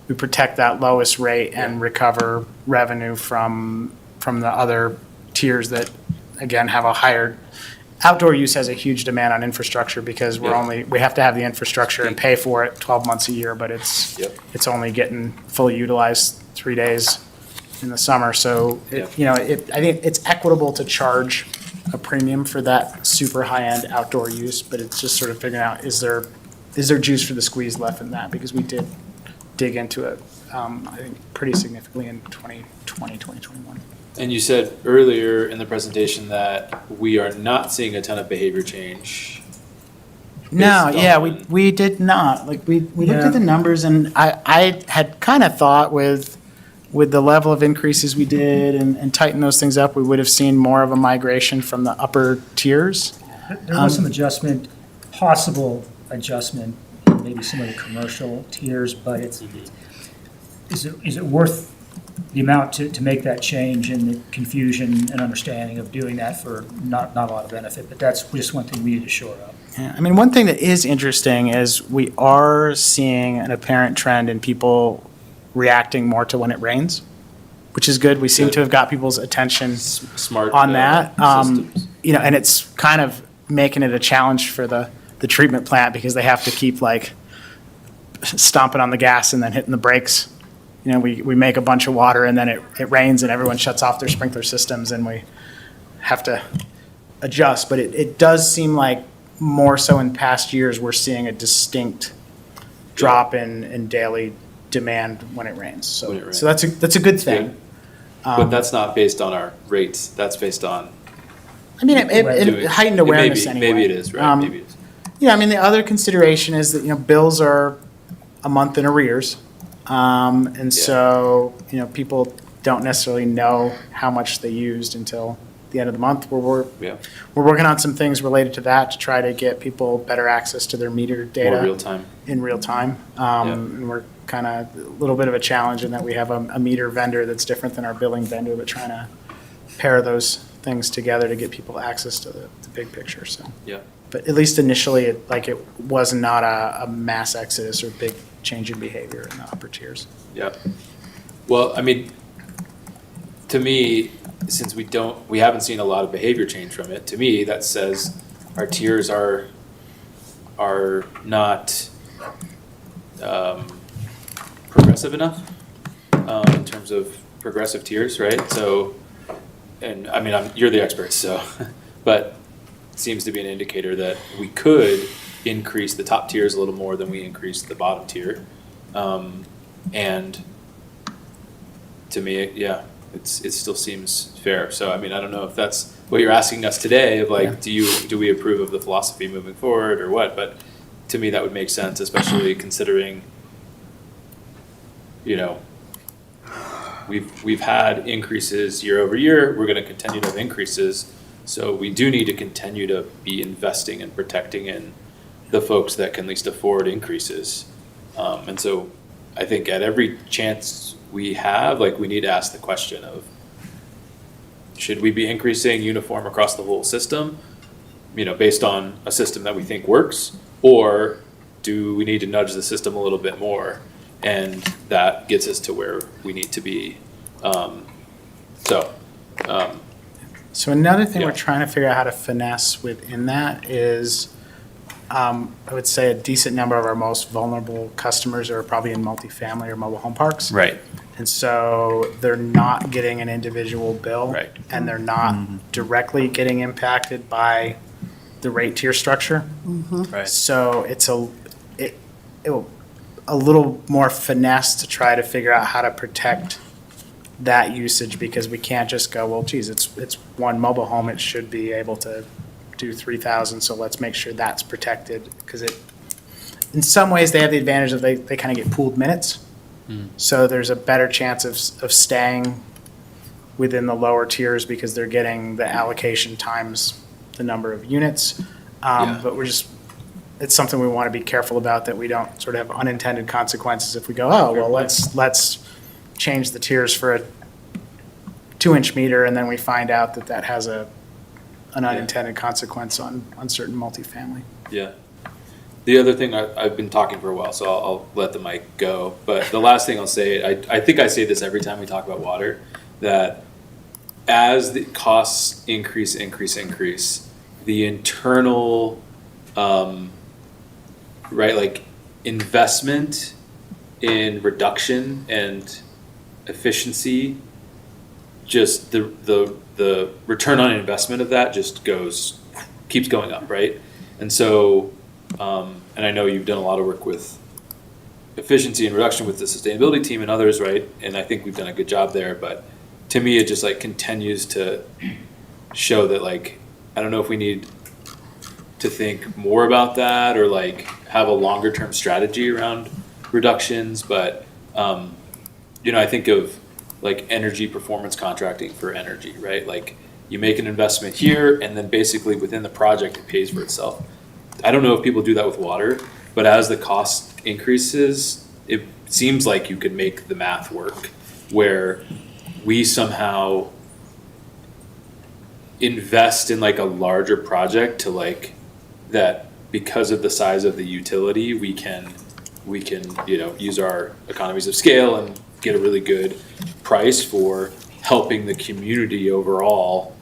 that lowest rate and recover revenue from the other tiers that, again, have a higher. Outdoor use has a huge demand on infrastructure because we have to have the infrastructure and pay for it 12 months a year, but it's only getting fully utilized 3 days in the summer. So, I think it's equitable to charge a premium for that super high-end outdoor use, but it's just sort of figuring out, is there juice for the squeeze left in that? Because we did dig into it, I think, pretty significantly in 2020, 2021. And you said earlier in the presentation that we are not seeing a ton of behavior change. No, based yeah, on- we did not. Like, we looked at the numbers, and I had kind of thought with the level of increases we did and tighten those things up, we would have seen more of a migration from the upper tiers. There was some possible adjustment, in maybe some of the commercial tiers, but is it worth the amount to make that change and the confusion and understanding of doing that for not a lot of benefit? But that's just one thing we need to shore up. Yeah, I mean, one thing that is interesting is we are seeing an apparent trend in people reacting more to when it rains, which is good. We seem Good. to have got people's attention Smart. on that. Systems. You know, and it's kind of making it a challenge for the treatment plant because they have to keep like stomping on the gas and then hitting the brakes. You know, we make a bunch of water and then it rains and everyone shuts off their sprinkler systems and we have to adjust. But it does seem like more so in past years, we're seeing a distinct drop in daily demand when it rains. So, When it rains. so that's a good thing. But that's not based on our rates. That's based on. I mean, it doing- heightened it may awareness be- anyway. Maybe it is, right? Um, Maybe it is. Yeah, I mean, the other consideration is that, you know, bills are a month in arrears. And so, you know, people don't necessarily know how much they used until the end of the month. We're Yeah. working on some things related to that to try to get people better access to their meter data. More real time. In real time. And we're kind of a little bit of a challenge in that we have a meter vendor that's different than our billing vendor, but trying to pair those things together to get people access to the big picture, so. Yeah. But at least initially, it was not a mass exodus or big change in behavior in the upper tiers. Yeah. Well, I mean, to me, since we haven't seen a lot of behavior change from it, to me, that says our tiers are not progressive enough in terms of progressive tiers, right? So, and I mean, you're the expert, so, but it seems to be an indicator that we could increase the top tiers a little more than we increase the bottom tier. And to me, yeah, it still seems fair. So, I mean, I don't know if that's what you're asking us today of like, do we approve of the philosophy moving forward or what? But to me, that would make sense, especially considering, you know, we've had increases year over year. We're going to continue to have increases. So we do need to continue to be investing and protecting in the folks that can least afford increases. And so I think at every chance we have, like, we need to ask the question of, should we be increasing uniform across the whole system, you know, based on a system that we think works, or do we need to nudge the system a little bit more? And that gets us to where we need to be. So another thing Yeah. we're trying to figure out how to finesse within that is, I would say a decent number of our most vulnerable customers are probably in multifamily or mobile home parks. Right. And so they're not getting an individual bill. Right. And they're not directly getting impacted by the rate tier structure. Right. So it's a little more finesse to try to figure out how to protect that usage, because we can't just go, well, geez, it's one mobile home, it should be able to do 3,000, so let's make sure that's protected, because in some ways, they have the advantage of they kind of get pooled minutes. So there's a better chance of staying within the lower tiers because they're getting the allocation times the number of units. But it's something we want to be careful about, that we don't sort of have unintended consequences if we go, oh, well, let's change the tiers for a 2-inch meter, and then we find out that has an unintended consequence on certain multifamily. Yeah. The other thing, I've been talking for a while, so I'll let the mic go. But the last thing I'll say, I think I say this every time we talk about water, that as the costs increase, the internal, right, like investment in reduction and efficiency, just the return on investment of that just keeps going up, right? And so, and I know you've done a lot of work with efficiency and reduction with the sustainability team and others, right? And I think we've done a good job there, but to me, it just like continues to show that, like, I don't know if we need to think more about that or like have a longer term strategy around reductions, but you know, I think of like energy performance contracting for energy, right? Like you make an investment here and then basically within the project it pays for itself. I don't know if people do that with water, but as the cost increases, it seems like you could make the math work where we somehow invest in like a larger project to like that because of the size of the utility, we can, use our economies of scale and get a really good price for helping the community overall,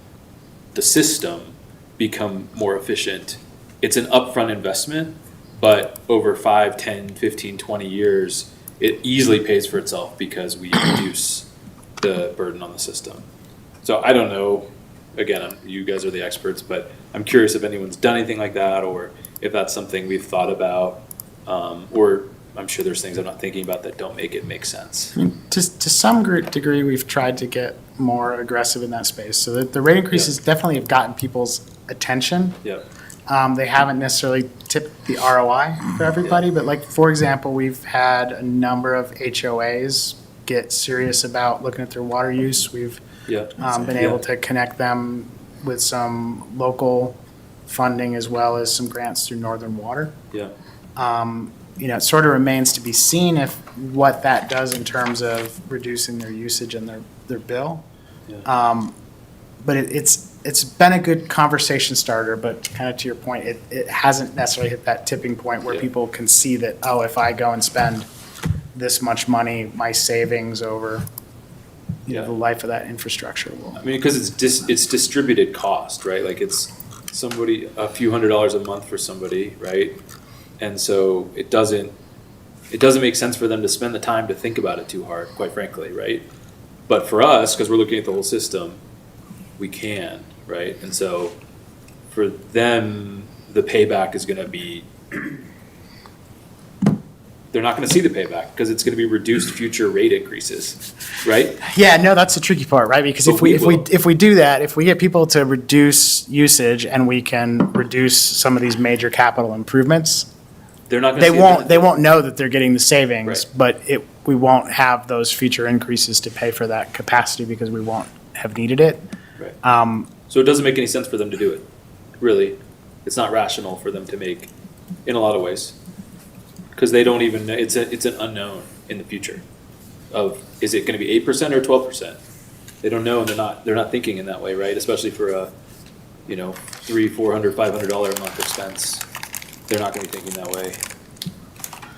the system, become more efficient. It's an upfront investment, but over 5, 10, 15, 20 years, it easily pays for itself because we reduce the burden on the system. So I don't know, again, you guys are the experts, but I'm curious if anyone's done anything like that, or if that's something we've thought about, or I'm sure there's things I'm not thinking about that don't make it make sense. To some degree, we've tried to get more aggressive in that space. So the rate increases definitely have gotten people's attention. Yeah. They haven't necessarily tipped the ROI for everybody, but like, for example, we've had a number of HOAs get serious about looking at their water use. We've been able to connect them with some local funding as well as some grants through Northern Water. Yeah. It sort of remains to be seen if what that does in terms of reducing their usage and their bill. Yeah. But it's been a good conversation starter, but kind of to your point, it hasn't necessarily hit that tipping point where people can see that, oh, if I go and spend this much money, my savings over the life of that infrastructure will. I mean, because it's distributed cost, right? Like it's somebody, a few $100s a month for somebody, right? And so it doesn't make sense for them to spend the time to think about it too hard, quite frankly, right? But for us, because we're looking at the whole system, we can, right? And so for them, the payback is going to be, they're not going to see the payback because it's going to be reduced future rate increases, right? Yeah, no, that's the tricky part, right? Because if we do that, if we get people to reduce usage and we can reduce some of these major capital improvements, they're not going to they won't know that they're getting the savings, Right. but we won't have those future increases to pay for that capacity because we won't have needed it. Right. So it doesn't make any sense for them to do it, really. It's not rational for them to make, in a lot of ways. Because they don't even know, it's an unknown in the future of, is it going to be 8% or 12%? They don't know, and they're not thinking in that way, right? Especially for a, $300, $400, $500 a month expense. They're not going to be thinking that way.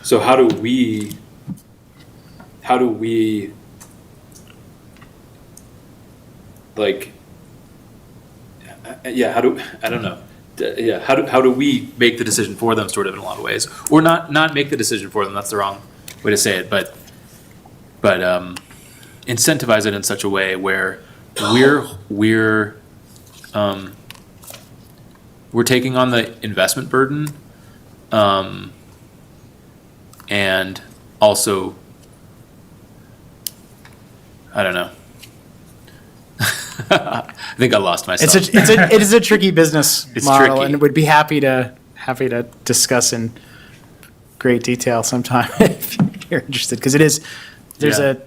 So how do we like, I don't know. Yeah, how do we make the decision for them, sort of, in a lot of ways, or not make the decision for them? That's the wrong way to say it, but incentivize it in such a way where we're taking on the investment burden, and also, I don't know. I think I lost myself. It is a tricky business It's model, tricky. and would be happy to discuss in great detail sometime if you're interested, because it is.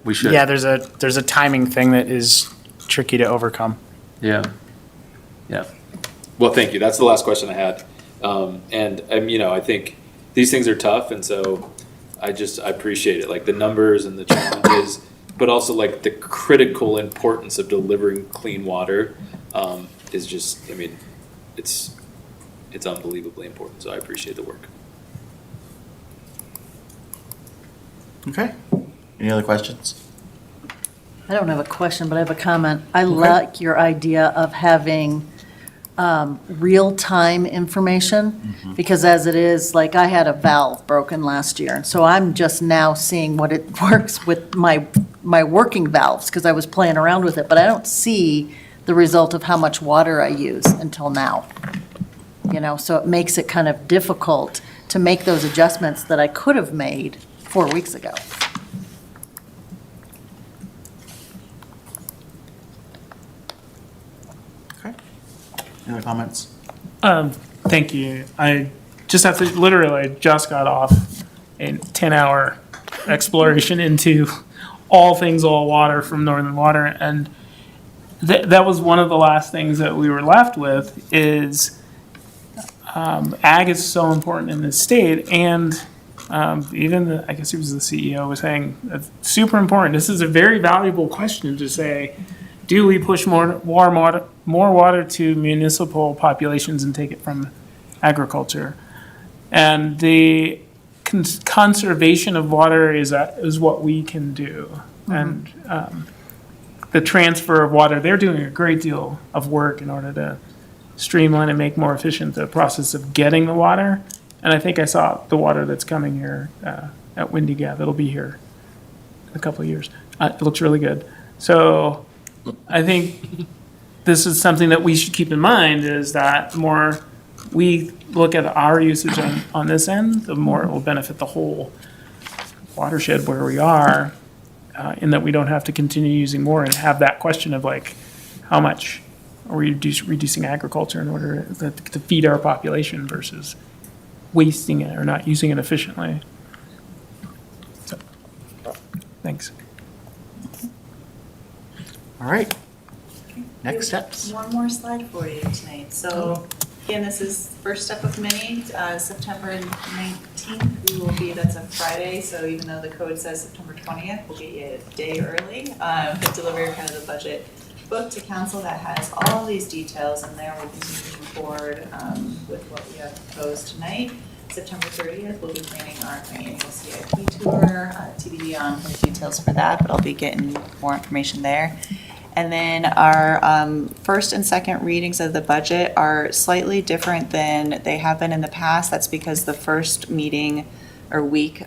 We should. Yeah, there's a timing thing that is tricky to overcome. Yeah. Yeah. Well, thank you. That's the last question I had. And I think these things are tough, and so I appreciate it, like the numbers and the challenges, but also like the critical importance of delivering clean water is just, it's unbelievably important. So I appreciate the work. Okay. Any other questions? I don't have a question, but I have a comment. I like your idea of having real-time information, because as it is, like, I had a valve broken last year, and so I'm just now seeing what it works with my working valves, because I was playing around with it, but I don't see the result of how much water I use until now. So it makes it kind of difficult to make those adjustments that I could have made 4 weeks ago. Okay. Any other comments? Thank you. I just have to, literally, I just got off a 10-hour exploration into all things all water from Northern Water, and that was one of the last things that we were left with is ag is so important in this state, and even I guess he was the CEO was saying it's super important. This is a very valuable question to say, do we push more water to municipal populations and take it from agriculture? And the conservation of water is what we can do. And the transfer of water, they're doing a great deal of work in order to streamline and make more efficient the process of getting the water. And I think I saw the water that's coming here at Windy Gap. It'll be here in a couple of years. It looks really good. So I think this is something that we should keep in mind, is that the more we look at our usage on this end, the more it will benefit the whole watershed where we are, in that we don't have to continue using more and have that question of like, how much are we reducing agriculture in order to feed our population versus wasting it or not using it efficiently. So, thanks. All right. Next steps. One more slide for you tonight. So again, this is first step of many. September 19th, that's a Friday, so even though the code says September 20th, we'll get you a day early. But deliver kind of the budget book to council that has all these details in there. We'll continue moving forward with what we have proposed tonight. September 30th, we'll be planning our annual CIP tour, TBD on the details for that, but I'll be getting more information there. And then our first and second readings of the budget are slightly different than they have been in the past. That's because the first meeting or week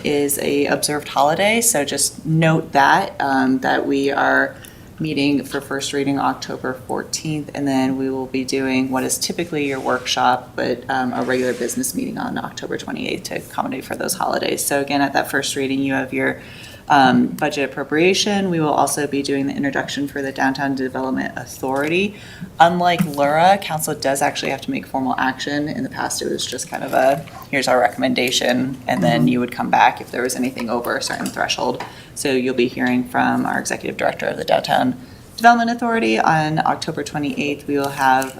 is a observed holiday. So just note that, that we are meeting for first reading October 14th, and then we will be doing what is typically your workshop, but a regular business meeting on October 28th to accommodate for those holidays. So again, at that first reading, you have your budget appropriation. We will also be doing the introduction for the Downtown Development Authority. Unlike Lura, council does actually have to make formal action. In the past, it was just kind of a, here's our recommendation, and then you would come back if there was anything over a certain threshold. So you'll be hearing from our executive director of the Downtown Development Authority on October 28th. We will have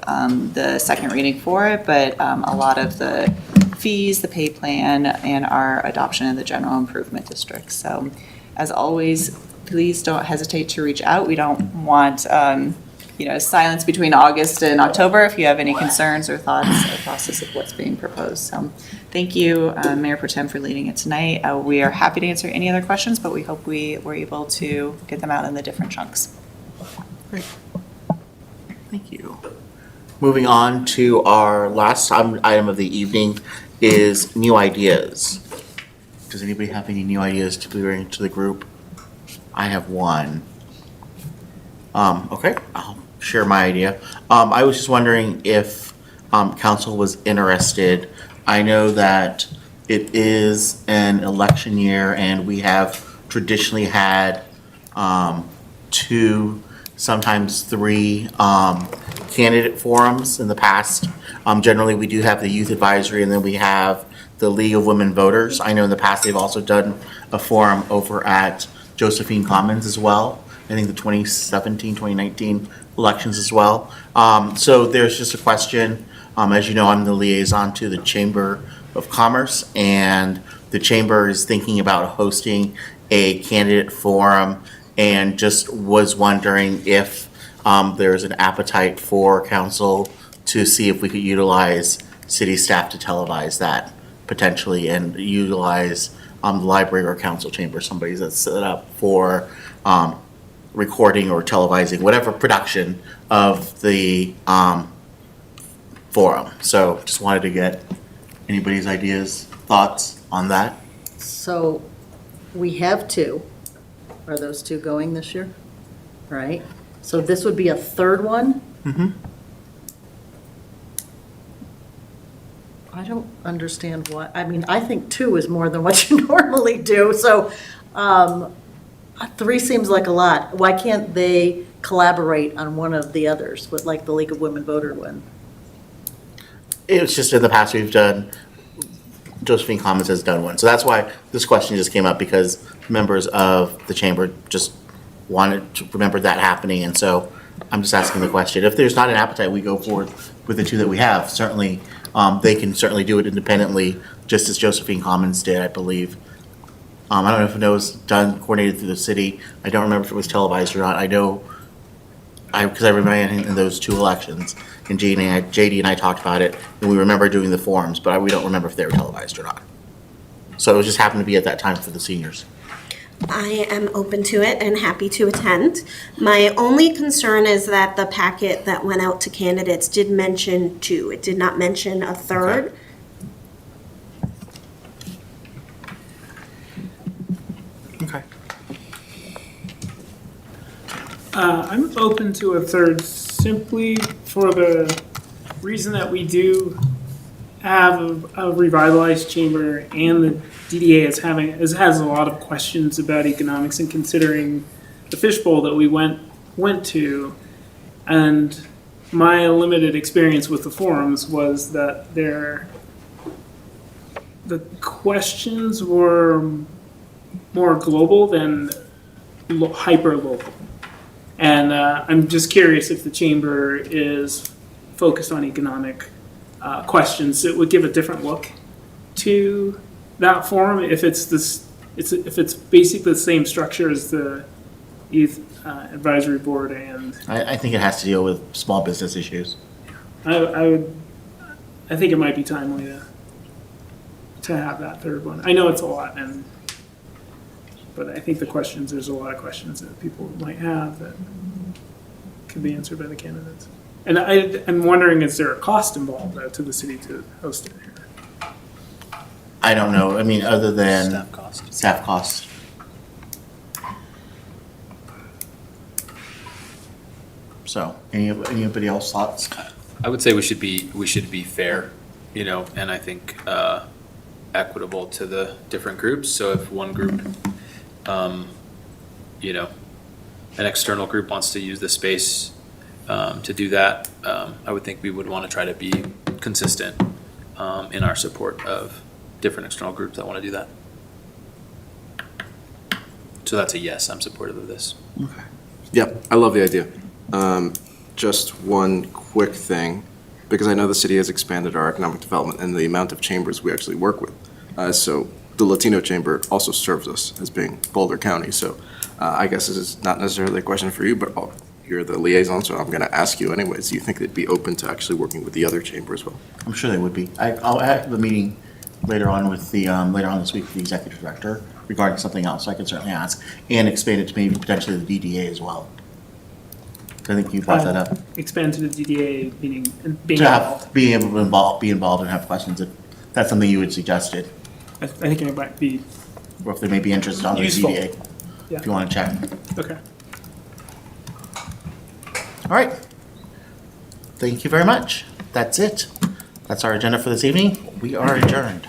the second reading for it, but a lot of the fees, the pay plan, and our adoption of the general improvement district. So as always, please don't hesitate to reach out. We don't want silence between August and October if you have any concerns or thoughts or process of what's being proposed. So thank you, Mayor Pro Tem, for leading it tonight. We are happy to answer any other questions, but we hope we were able to get them out in the different chunks. Great. Thank you. Moving on to our last item of the evening is new ideas. Does anybody have any new ideas to bring to the group? I have one. Okay, I'll share my idea. I was just wondering if council was interested. I know that it is an election year and we have traditionally had 2, sometimes 3 candidate forums in the past. Generally, we do have the youth advisory and then we have the League of Women Voters. I know in the past they've also done a forum over at Josephine Commons as well. I think the 2017, 2019 elections as well. So there's just a question. As you know, I'm the liaison to the Chamber of Commerce, and the Chamber is thinking about hosting a candidate forum, and just was wondering if there's an appetite for council to see if we could utilize city staff to televise that potentially, and utilize the library or council chamber, somebody that's set up for recording or televising whatever production of the forum. So just wanted to get anybody's ideas, thoughts on that. So we have 2. Are those 2 going this year? Right? So this would be a third one? Mm-hmm. I don't understand why. I mean, I think 2 is more than what you normally do. So 3 seems like a lot. Why can't they collaborate on one of the others, with like the League of Women Voter one? It's just in the past we've done, Josephine Commons has done one. So that's why this question just came up, because members of the chamber just wanted to remember that happening. And so I'm just asking the question. If there's not an appetite, we go forward with the 2 that we have. Certainly, they can certainly do it independently, just as Josephine Commons did, I believe. I don't know if it was done, coordinated through the city. I don't remember if it was televised or not. I know because I remember in those two elections, and JD and I talked about it, and we remember doing the forums, but we don't remember if they were televised or not. So it just happened to be at that time for the seniors. I am open to it and happy to attend. My only concern is that the packet that went out to candidates did mention two. It did not mention a third. Okay. I'm open to a third simply for the reason that we do have a revitalized chamber, and the DDA has a lot of questions about economics and considering the fishbowl that we went to. And my limited experience with the forums was that the questions were more global than hyper local. And I'm just curious if the chamber is focused on economic questions. It would give a different look to that forum if it's basically the same structure as the youth advisory board. And I think it has to deal with small business issues. I think it might be timely to have that third one. I know it's a lot, but I think there's a lot of questions that people might have that could be answered by the candidates. And I'm wondering, is there a cost involved to the city to host it here? I don't know. I mean, other than staff costs. So, anybody else thoughts? I would say we should be fair, and I think equitable to the different groups. So if one group, an external group wants to use the space to do that, I would think we would want to try to be consistent in our support of different external groups that want to do that. So that's a yes, I'm supportive of this. Okay. Yeah, I love the idea. Just one quick thing, because I know the city has expanded our economic development and the amount of chambers we actually work with. So the Latino Chamber also serves us as being Boulder County. So I guess this is not necessarily a question for you, but you're the liaison, so I'm going to ask you anyways. Do you think they'd be open to actually working with the other chamber as well? I'm sure they would be. I'll have a meeting later on with later on this week with the executive director regarding something else. So I can certainly ask and expand it to maybe potentially the DDA as well. I think you brought that up. Expand to the DDA meaning being To involved. have, being able to be involved and have questions if that's something you had suggested, I think it might be or if they may be interested on the Useful. DDA. Yeah. If you want to check. okay. All right. Thank you very much. That's it. That's our agenda for this evening. We are adjourned.